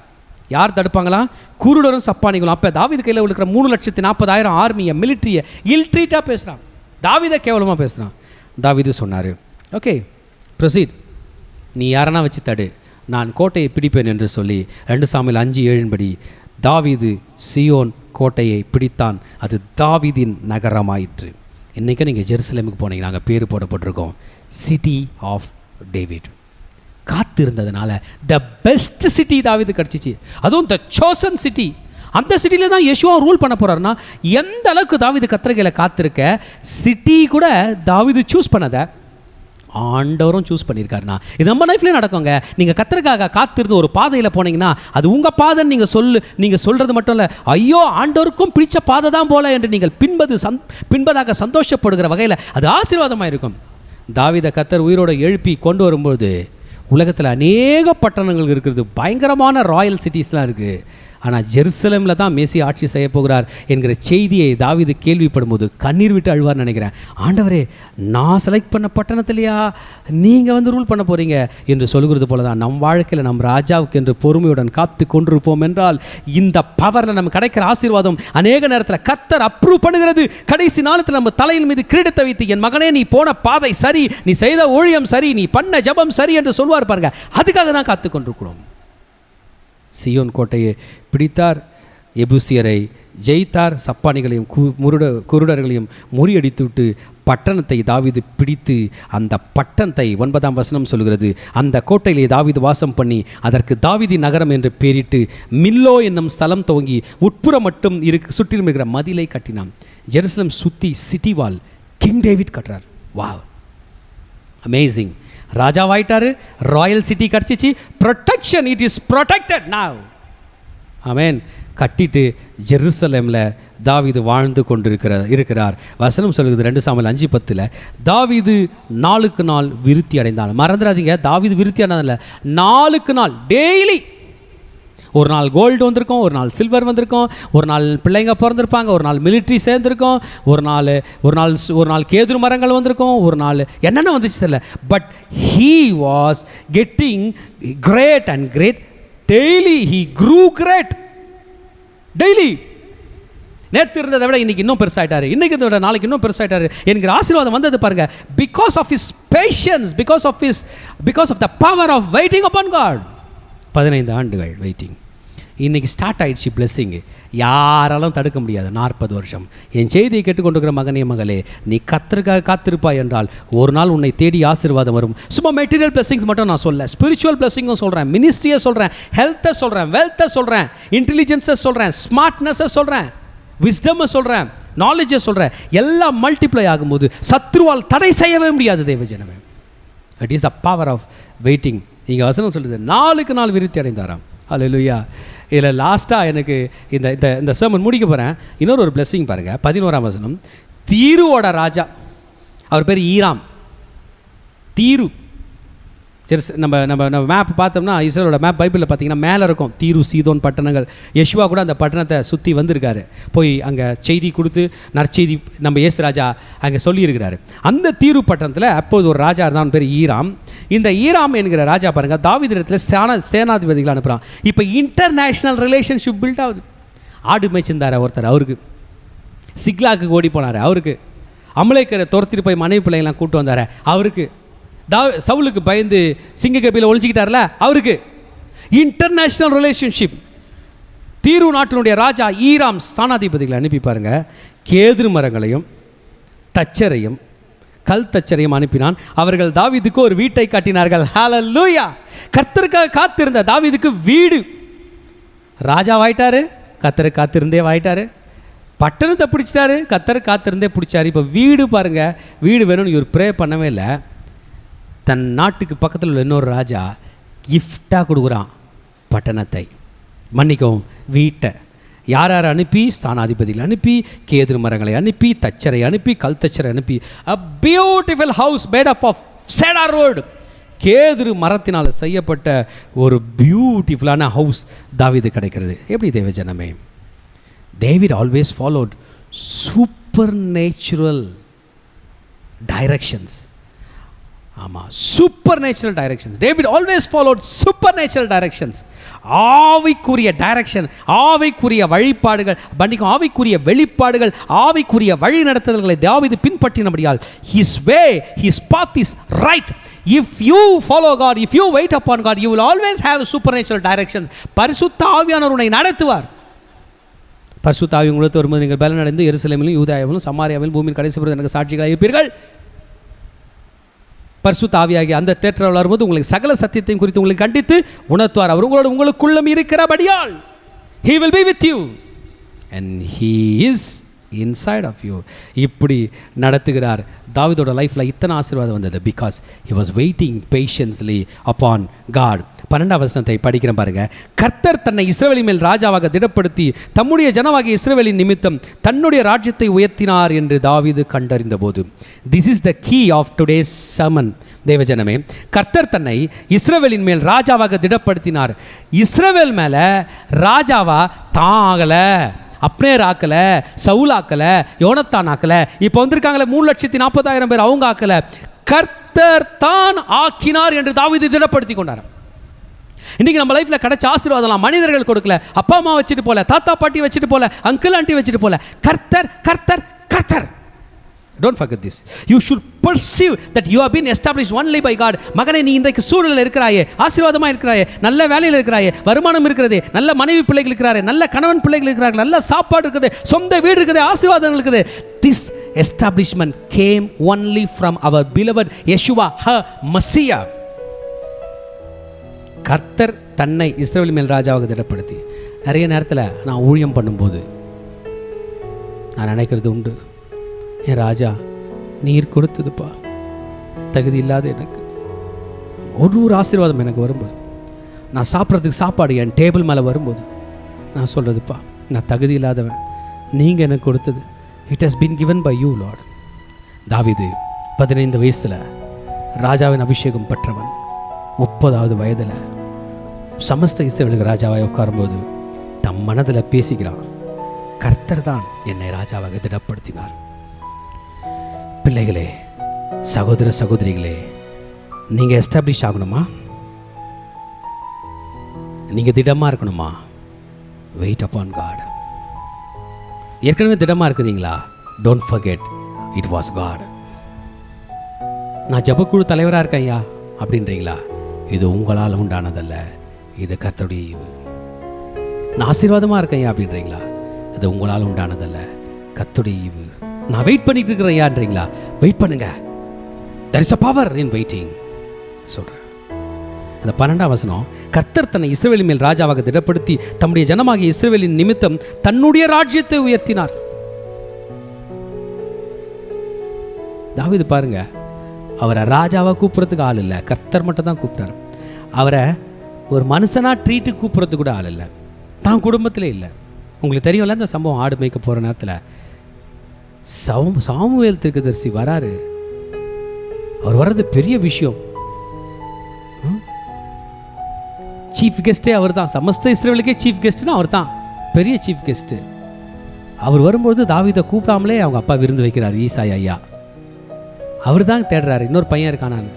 யார் தடுப்பாங்களாம்? குருடரும் சப்பானிகளும். அப்போ தாவீது கையில் இருக்கிற 3,40,000 ஆர்மியை, மிலிட்ரியை இல்ட்ரீட்டாக பேசுகிறான், தாவீதை கேவலமாக பேசுகிறான். தாவீது சொன்னார், ஓகே ப்ரொசீட், நீ யாரனா வச்சு தடு, நான் கோட்டையை பிடிப்பேன் என்று சொல்லி 2 சாமுவேல் 5:7 தாவீது சியோன் கோட்டையை பிடித்தான். அது தாவீதின் நகரமாயிற்று. இன்றைக்கி நீங்கள் ஜெருசலேமுக்கு போனீங்க, நாங்கள் பேர் போடப்பட்டிருக்கோம் சிட்டி ஆஃப் டேவிட். காத்து இருந்ததுனால த பெஸ்ட் சிட்டி தாவீது கிடச்சிச்சு. அதுவும் த சோசன் சிட்டி. அந்த சிட்டியில் தான் யெஷுவா ரூல் பண்ண போகிறாருன்னா, எந்த அளவுக்கு தாவீது கத்திரிக்கையில் காத்திருக்க, சிட்டி கூட தாவீது சூஸ் பண்ணதை ஆண்டவரும் சூஸ் பண்ணியிருக்காருண்ணா. இது நம்ம லைஃப்லேயே நடக்குங்க. நீங்கள் கத்தருக்காக காத்திருந்து ஒரு பாதையில் போனீங்கன்னா, அது உங்கள் பாதைன்னு நீங்கள் சொல்கிறது மட்டும் இல்லை, ஐயோ ஆண்டவருக்கும் பிடிச்ச பாதை தான் போல என்று நீங்கள் பின்பதாக சந்தோஷப்படுகிற வகையில் அது ஆசீர்வாதமாக இருக்கும். தாவீதை கத்தர் உயிரோடு எழுப்பி கொண்டு வரும்போது, உலகத்தில் அநேக பட்டணங்கள் இருக்கிறது, பயங்கரமான ராயல் சிட்டிஸ்லாம் இருக்குது. ஆனால் ஜெருசலேமில் தான் மேசி ஆட்சி செய்ய போகிறார் என்கிற செய்தியை தாவீது கேள்விப்படும் போது கண்ணீர் விட்டு அழுவார் நினைக்கிறேன். ஆண்டவரே, நான் செலக்ட் பண்ண பட்டணத்திலையா நீங்கள் ரூல் பண்ண போகிறீங்க என்று சொல்கிறது போல தான் நம் வாழ்க்கையில் நம் ராஜாவுக்கு என்று பொறுமையுடன் காத்து கொண்டிருப்போம் என்றால், இந்த பவரில் நம்ம கிடைக்கிற ஆசீர்வாதம் அநேக நேரத்தில் கர்த்தர் அப்ரூவ் பண்ணுகிறது. கடைசி நாளத்தில் நம்ம தலையின் மீது கிரீடத்தை வைத்து, என் மகனே நீ போன பாதை சரி, நீ செய்த ஊழியம் சரி, நீ பண்ண ஜபம் சரி என்று சொல்வார் பாருங்க. அதுக்காக தான் காத்து கொண்டிருக்கிறோம். சியோன் கோட்டையை பிடித்தார், எபூசியரை ஜெயித்தார், சப்பானிகளையும் குருடர்களையும் முறியடித்து விட்டு பட்டணத்தை தாவீது பிடித்து அந்த பட்டணத்தை 9ஆம் வசனம் சொல்கிறது, அந்த கோட்டையிலே தாவீது வாசம் பண்ணி அதற்கு தாவீதி நகரம் என்று பெயரிட்டு மில்லோ என்னும் ஸ்தலம் துவங்கி உட்புறம் மட்டும் சுற்றிலும் இருக்கிற மதிலை கட்டினான். ஜெருசலம் சுற்றி சிட்டி வால் கிங் டேவிட் கட்டுறார். Wow, amazing. ராஜாவாயிட்டாரு, ராயல் சிட்டி கிடச்சிச்சு, protection, it is protected now. Amen. கட்டிட்டு ஜெருசலேமில் தாவீது வாழ்ந்து இருக்கிறார். வசனம் சொல்லுது 2 சாமுவேல் 5:10 தாவீது நாளுக்கு நாள் விருத்தி அடைந்தான். மறந்துடாதீங்க, தாவீது விருத்தி அடைந்ததில்லை, நாளுக்கு நாள் டெய்லி ஒரு நாள் கோல்டு வந்திருக்கும், ஒரு நாள் சில்வர் வந்திருக்கும், ஒரு நாள் பிள்ளைங்க பிறந்திருப்பாங்க, ஒரு நாள் மிலிட்ரி சேர்ந்துருக்கும், ஒரு நாள் கேதுரு மரங்கள் வந்திருக்கும், ஒரு நாள் என்னென்ன வந்துச்சு தெரியல. But he was getting great and great daily. He grew great daily. நேற்று இருந்ததை விட இன்னைக்கு இன்னும் பெருசாயிட்டாரு, இன்னைக்கு விட நாளைக்கு இன்னும் பெருசாயிட்டாரு என்கிற ஆசீர்வாதம் வந்தது பாருங்க. Because of his patience, because of the power of waiting upon God. 15 ஆண்டுகள் வெயிட்டிங். இன்றைக்கி ஸ்டார்ட் ஆகிடுச்சு பிளெஸ்ஸிங்கு. யாராலும் தடுக்க முடியாது. 40 வருஷம் என் செய்தியை கேட்டுக்கொண்டிருக்கிற மகனே மகளே, நீ கர்த்தருக்காக காத்திருப்பாய் என்றால் ஒரு நாள் உன்னை தேடி ஆசீர்வாதம் வரும். சும்மா மெட்டீரியல் பிளெஸ்ஸிங்ஸ் மட்டும் நான் சொல்ல, ஸ்பிரிச்சுவல் பிளெஸ்ஸிங்கும் சொல்கிறேன், மினிஸ்ட்ரியை சொல்கிறேன், ஹெல்த்தை சொல்கிறேன், வெல்த்தை சொல்கிறேன், இன்டெலிஜென்ஸை சொல்கிறேன், ஸ்மார்ட்னஸை சொல்கிறேன், விஸ்டமை சொல்கிறேன், நாலேஜை சொல்கிறேன். எல்லாம் மல்டிப்ளை ஆகும்போது சத்ருவால் தடை செய்யவே முடியாது தேவஜனமே. It is the power of waiting. இங்கே வசனம் சொல்லுது, நாளுக்கு நாள் விருத்தி அடைந்தாராம். ஹல்லேலூயா. இதில் லாஸ்ட்டாக எனக்கு இந்த இந்த இந்த சர்மன் முடிக்க போகிறேன். இன்னொரு பிளெஸ்ஸிங் பாருங்கள், 11ஆம் வசனம். தீருவோட ராஜா, அவர் பேர் ஈராம். தீரு, சரி, நம்ம நம்ம நம்ம மேப் பார்த்தோம்னா இஸ்ரேலோட மேப் பைபிளில் பார்த்தீங்கன்னா மேலே இருக்கும் தீரு சீதோன் பட்டணங்கள். யெஷுவா கூட அந்த பட்டணத்தை சுற்றி வந்திருக்காரு, போய் அங்கே செய்தி கொடுத்து நற்செய்தி நம்ம இயேசு ராஜா அங்கே சொல்லியிருக்கிறாரு. அந்த தீரு பட்டணத்தில் அப்போது ஒரு ராஜா இருந்தான், பேர் ஈராம். இந்த ஈராம் என்கிற ராஜா பாருங்கள், தாவீதிடத்தில் சேனாதிபதிகள் அனுப்புகிறான். இப்போ இன்டர்நேஷ்னல் ரிலேஷன்ஷிப் பில்ட் ஆகுது. ஆடு மேய்ச்சிருந்தார் ஒருத்தர், அவருக்கு. சிக்லாக்கு ஓடி போனார், அவருக்கு. அமலேக்கரை துரத்திட்டு போய் மனைவி பிள்ளைங்களாம் கூப்பிட்டு வந்தார், அவருக்கு. சவுலுக்கு பயந்து சிங்கக்கபியில் ஒழிஞ்சிக்கிட்டார்ல, அவருக்கு. International relationship. தீரு நாட்டினுடைய ராஜா ஈராம் ஸ்தானாதிபதிகளை அனுப்பி பாருங்க, கேதுரு மரங்களையும் தச்சரையும் கல் தச்சரையும் அனுப்பினான். அவர்கள் தாவீதுக்கு ஒரு வீட்டை காட்டினார்கள். ஹல்லேலூயா. கர்த்தருக்காக காத்திருந்த தாவீதுக்கு வீடு. ராஜாவாயிட்டாரு, கர்த்தருக்கு காத்திருந்தே வாயிட்டாரு. பட்டணத்தை பிடிச்சிட்டாரு, கர்த்தருக்கு காத்திருந்தே பிடிச்சாரு. இப்போ வீடு பாருங்க, வீடு வேணும்னு இவர் ப்ரே பண்ணவே இல்லை. தன் நாட்டுக்கு பக்கத்தில் உள்ள இன்னொரு ராஜா கிஃப்டாக கொடுக்குறான் பட்டணத்தை, மன்னிக்கவும் வீட்டை. யார் யார் அனுப்பி? ஸ்தானாதிபதியில் அனுப்பி, கேதுரு மரங்களை அனுப்பி, தச்சரை அனுப்பி, கல் தச்சரை அனுப்பி. A beautiful house made up of cedar wood. கேதுரு மரத்தினால் செய்யப்பட்ட ஒரு பியூட்டிஃபுல்லான ஹவுஸ் தாவீது கிடைக்கிறது. எப்படி தேவஜனமே, David always followed supernatural directions. ஆமாம், supernatural directions. David always followed supernatural directions. ஆவிக்குரிய டைரக்ஷன், ஆவிக்குரிய வழிபாடுகள், மன்னிக்கும் ஆவிக்குரிய வெளிப்பாடுகள், ஆவிக்குரிய வழி நடத்துதல்களை தாவீது பின்பற்றினபடியால் his way, his path is right. If you follow God, if you wait upon God, you will always have supernatural directions. பரிசுத்த ஆவியானவர் உன்னை நடத்துவார். பரிசுத்த ஆவி உங்களுக்கு வரும்போது நீங்கள் பலன் அடைந்து எருசலேமிலும் யூதாயாவிலும் சமாரியாவிலும் பூமியின் கடைசி பொழுது எனக்கு சாட்சிகளாக இருப்பீர்கள். பரிசுத்த ஆவியாகிய அந்த தேற்றல் வரும்போது உங்களுக்கு சகல சத்தியத்தையும் குறித்து உங்களுக்கு கண்டித்து உணர்த்துவார். அவர் உங்களோட உங்களுக்குள்ளும் இருக்கிறபடியால் he will be with you and he is inside of you. இப்படி நடத்துகிறார். தாவீதோட லைஃப்பில் இத்தனை ஆசீர்வாதம் வந்தது because he was waiting patiently upon God. 12ஆம் வசனத்தை படிக்கிறேன் பாருங்க. கர்த்தர் தன்னை இஸ்ரவேலின் மேல் ராஜாவாக திடப்படுத்தி தம்முடைய ஜனமாகிய இஸ்ரவேலின் நிமித்தம் தன்னுடைய ராஜ்யத்தை உயர்த்தினார் என்று தாவீது கண்டறிந்த போது. This is the key of today's sermon. தேவஜனமே, கர்த்தர் தன்னை இஸ்ரவேலின் மேல் ராஜாவாக திடப்படுத்தினார். இஸ்ரவேல் மேலே ராஜாவா தான் ஆகலை, அப்னேர் ஆக்கல, சவுல் ஆக்கல, யோனத்தான் ஆக்கல, இப்போ வந்திருக்காங்களே 3,40,000 பேர், அவங்க ஆக்கல, கர்த்தர் தான் ஆக்கினார் என்று தாவீது திடப்படுத்தி கொண்டார். இன்னைக்கு நம்ம லைஃப்ல கிடைச்ச ஆசீர்வாதம் மனிதர்கள் கொடுக்கல, அப்பா அம்மா வச்சுட்டு போல, தாத்தா பாட்டி வச்சுட்டு போல, அங்கிள் ஆண்டி வச்சுட்டு போல, கர்த்தர் கர்த்தர் கர்த்தர் Don't forget this. You should perceive that you have been established only by God. மகனே, நீ இன்றைக்கு சூழ்நிலையில் இருக்கிறாயே, ஆசீர்வாதமாக இருக்கிறாயே, நல்ல வேலையில் இருக்கிறாயே, வருமானம் இருக்கிறதே, நல்ல மனைவி பிள்ளைகள் இருக்கிறாரே, நல்ல கணவன் பிள்ளைகள் இருக்கிறார்கள், நல்ல சாப்பாடு இருக்குது, சொந்த வீடு இருக்குது, ஆசீர்வாதம் இருக்குது. This establishment came only from our beloved Yeshua, her Messiah. கர்த்தர் தன்னை இஸ்ரவேல் மேல் ராஜாவாக திடப்படுத்தி நிறைய நேரத்தில் நான் ஊழியம் பண்ணும்போது நான் நினைக்கிறது உண்டு, என் ராஜா நீர் கொடுத்ததுப்பா, தகுதி இல்லாத எனக்கு ஒரு ஆசீர்வாதம் எனக்கு வரும்போது, நான் சாப்பிட்றதுக்கு சாப்பாடு என் டேபிள் மேலே வரும்போது நான் சொல்கிறதுப்பா, நான் தகுதி இல்லாதவன், நீங்கள் எனக்கு கொடுத்தது, it has been given by you Lord. தாவீது 15 வயசில் ராஜாவின் அபிஷேகம் பெற்றவன், 30வது வயதில் சமஸ்த இஸ்ரவேலுக்கு ராஜாவாக உட்காரும்போது தம் மனதில் பேசிக்கிறான், கர்த்தர் தான் என்னை ராஜாவாக திடப்படுத்தினார். பிள்ளைகளே, சகோதர சகோதரிகளே, நீங்கள் எஸ்டாப்ளிஷ் ஆகணுமா? நீங்கள் திடமாக இருக்கணுமா? Wait upon God. ஏற்கனவே திடமாக இருக்கிறீங்களா? Don't forget it was God. நான் ஜெபக்குழு தலைவராக இருக்கேன் ஐயா அப்படின்றீங்களா? இது உங்களால் உண்டானதல்ல, இது கர்த்தருடைய ஈவு. நான் ஆசீர்வாதமாக இருக்கேன் ஐயா அப்படின்றீங்களா? அது உங்களால் உண்டானதல்ல, கர்த்தருடைய ஈவு. நான் வெயிட் பண்ணிட்டு இருக்கிறேன் ஐயான்றீங்களா? வெயிட் பண்ணுங்க. there is a power in waiting சொல்கிறேன். அந்த 12ஆம் வசனம், கர்த்தர் தன்னை இஸ்ரவேலின் மேல் ராஜாவாக திடப்படுத்தி தம்முடைய ஜனமாகிய இஸ்ரவேலின் நிமித்தம் தன்னுடைய ராஜ்யத்தை உயர்த்தினார். தாவீது பாருங்க, அவரை ராஜாவாக கூப்பிட்றதுக்கு ஆள் இல்லை, கர்த்தர் மட்டும் தான் கூப்பிட்டார். அவரை ஒரு மனுஷனாக ட்ரீட்டுக்கு கூப்பிட்றதுக்கு கூட ஆள் இல்லை, தான் குடும்பத்திலே இல்லை. உங்களுக்கு தெரியும்ல இந்த சம்பவம், ஆடு மேய்க்க போகிற நேரத்தில் சாமுவேல் தீர்க்கதரிசி வராரு. அவர் வர்றது பெரிய விஷயம். சீஃப் கெஸ்ட்டே அவர் தான், சமஸ்த இஸ்ரவேலுக்கே சீஃப் கெஸ்ட்னா அவர் தான், பெரிய சீஃப் கெஸ்ட்டு. அவர் வரும்போது தாவீதை கூப்பிடாமலே அவங்க அப்பா விருந்து வைக்கிறார், ஈசாய் ஐயா. அவர் தான் தேடுறாரு, இன்னொரு பையன் இருக்கானான்னு.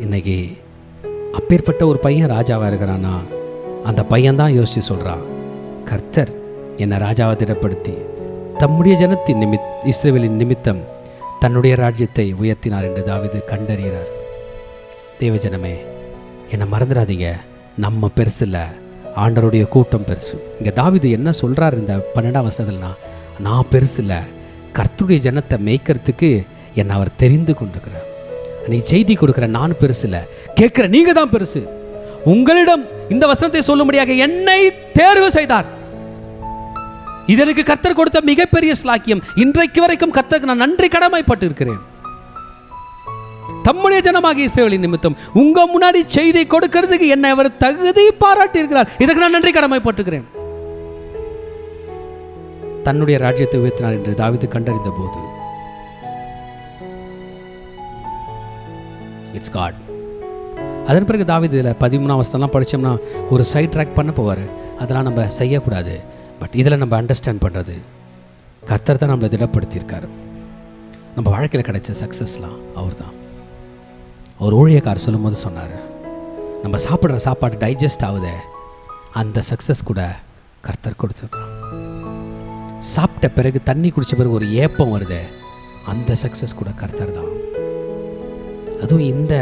இன்னைக்கு அப்பேற்பட்ட ஒரு பையன் ராஜாவாக இருக்கிறான்னா அந்த பையன் தான் யோசித்து சொல்கிறான், கர்த்தர் என்னை ராஜாவை திடப்படுத்தி தம்முடைய ஜனத்தின் இஸ்ரவேலின் நிமித்தம் தன்னுடைய ராஜ்யத்தை உயர்த்தினார் என்று தாவீது கண்டறிகிறார். தேவஜனமே, என்னை மறந்துடாதீங்க, நம்ம பெருசு இல்லை, ஆண்டவருடைய கூட்டம் பெருசு. இங்கே தாவீது என்ன சொல்கிறார் இந்த 12ஆம் வசனத்தில்னா, நான் பெருசு இல்லை, கர்த்தருடைய ஜனத்தை மேய்க்கிறதுக்கு என்னை அவர் தெரிந்து கொண்டிருக்கிறார். நீ செய்தி கொடுக்குற நான் பெருசு இல்லை, கேட்குற நீங்கள் தான் பெருசு. உங்களிடம் இந்த வசனத்தை சொல்லும்படியாக என்னை தேர்வு செய்தார். இதற்கு கர்த்தர் கொடுத்த மிகப்பெரிய ஸ்லாக்கியம். இன்றைக்கு வரைக்கும் கர்த்தருக்கு நான் நன்றி கடமைப்பட்டு இருக்கிறேன். தம்முடைய ஜனமாகிய இஸ்ரவேலின் நிமித்தம் உங்க முன்னாடி செய்தி கொடுக்கிறதுக்கு என்னை அவர் தகுதி பாராட்டி இருக்கிறார். இதற்கு நான் நன்றி கடமைப்பட்டுக்கிறேன். தன்னுடைய ராஜ்யத்தை உயர்த்தினார் என்று தாவீது கண்டறிந்த போது இட்ஸ் காட். அதன் பிறகு தாவீது இதில் 13ஆம் வசனம்லாம் படித்தோம்னா ஒரு சைட் ட்ராக் பண்ண போவார். அதெல்லாம் நம்ம செய்யக்கூடாது. பட் இதில் நம்ம அண்டர்ஸ்டாண்ட் பண்ணுறது, கர்த்தர் தான் நம்மளை திடப்படுத்தியிருக்காரு. நம்ம வாழ்க்கையில் கிடைச்ச சக்ஸஸ்லாம் அவர் தான். அவர் ஊழியக்காரர் சொல்லும் போது சொன்னார், நம்ம சாப்பிட்ற சாப்பாடு டைஜஸ்ட் ஆகுதே, அந்த சக்ஸஸ் கூட கர்த்தர் கொடுத்தது தான். சாப்பிட்ட பிறகு தண்ணி குடித்த பிறகு ஒரு ஏப்பம் வருது, அந்த சக்ஸஸ் கூட கர்த்தர் தான். அதுவும் இந்த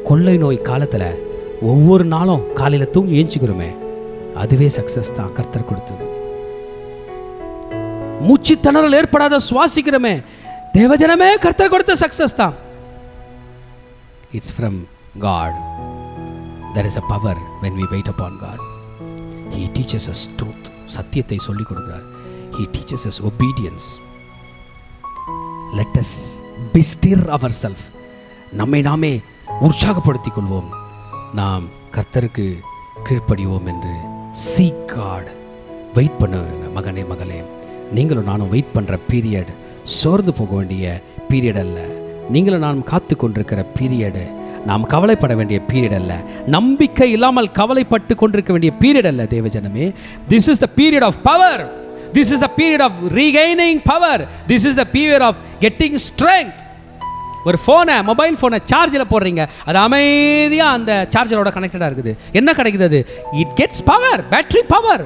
கொள்ளை நோய் காலத்தில் ஒவ்வொரு நாளும் காலையில் தூங்கி ஏஞ்சிக்கிறோமே, அதுவே சக்ஸஸ் தான், கர்த்தர் கொடுத்தது. மூச்சு திணறல் ஏற்படாத சுவாசிக்கிறோமே, தேவஜனமே, கர்த்தர் கொடுத்த சக்ஸஸ் தான். It's from God. there is a power when we wait upon God. He teaches us truth. சத்தியத்தை சொல்லிக் கொடுக்கிறார். He teaches us obedience. Let us bestir ourselves. நம்மை நாமே உற்சாகப்படுத்திக் கொள்வோம். நாம் கர்த்தருக்கு கீழ்ப்படிவோம் என்று. seek God. வெயிட் பண்ணுங்க மகனே மகளே. நீங்களும் நானும் வெயிட் பண்ணுற பீரியட் சோர்ந்து போக வேண்டிய பீரியட் அல்ல. நீங்களும் நானும் காத்து கொண்டிருக்கிற பீரியடு நாம் கவலைப்பட வேண்டிய பீரியட் அல்ல. நம்பிக்கை இல்லாமல் கவலைப்பட்டு கொண்டிருக்க வேண்டிய பீரியட் அல்ல தேவஜனமே. This is the period of power. This is the period of regaining power. This is the period of getting strength. ஒரு மொபைல் ஃபோனை சார்ஜில் போடுறீங்க, அது அமைதியாக அந்த சார்ஜரோட கனெக்டடாக இருக்குது. என்ன கிடைக்குது? அது it gets power, battery power.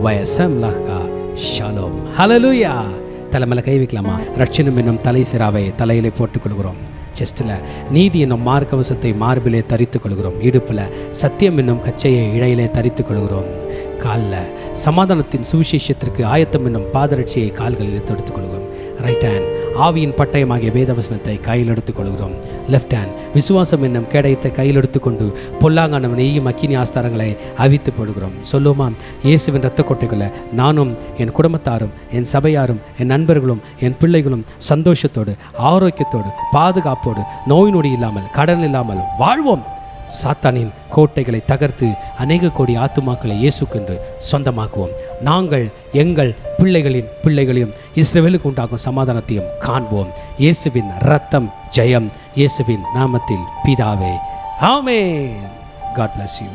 வயசம்லஹா ஷாலோம். ஹல்லேலூயா. தலைமையில கை வைக்கலாமா? ரட்சணம் என்னும் தலை சிராவை தலையிலே போட்டுக்கொள்கிறோம். செஸ்டில் நீதி என்னும் மார்க்கவசத்தை மார்பிலே தரித்துக் கொள்கிறோம். இடுப்பில் சத்தியம் என்னும் கச்சையை இழையிலே தரித்துக் கொள்கிறோம். காலில் சமாதானத்தின் சுவிசேஷத்திற்கு ஆயத்தம் என்னும் பாதரட்சியை கால்களில் தொடுத்துக் கொள்கிறோம். ரைட் ஹேண்ட் ஆவியின் பட்டயமாகிய வேதவசனத்தை கையில் எடுத்துக் கொள்கிறோம். லெஃப்ட் ஹேண்ட் விசுவாசம் என்னும் கேடயத்தை கையில் எடுத்துக்கொண்டு பொல்லாங்கான நெய்யும் அக்கினி ஆஸ்தாரங்களை அவித்து போடுகிறோம். சொல்லுமா, இயேசுவின் இரத்த கொட்டைகளை நானும் என் குடும்பத்தாரும் என் சபையாரும் என் நண்பர்களும் என் பிள்ளைகளும் சந்தோஷத்தோடு ஆரோக்கியத்தோடு பாதுகாப்போடு நோய் நொடி இல்லாமல் கடன் இல்லாமல் வாழ்வோம். சாத்தானின் கோட்டைகளை தகர்த்து அநேக கோடி ஆத்துமாக்களை இயேசுக்கென்று சொந்தமாக்குவோம். நாங்கள் எங்கள் பிள்ளைகளையும் இஸ்ரவேலுக்கு உண்டாகும் சமாதானத்தையும் காண்போம். இயேசுவின் இரத்தம் ஜெயம். இயேசுவின் நாமத்தில் பிதாவே, ஆமென். God bless you.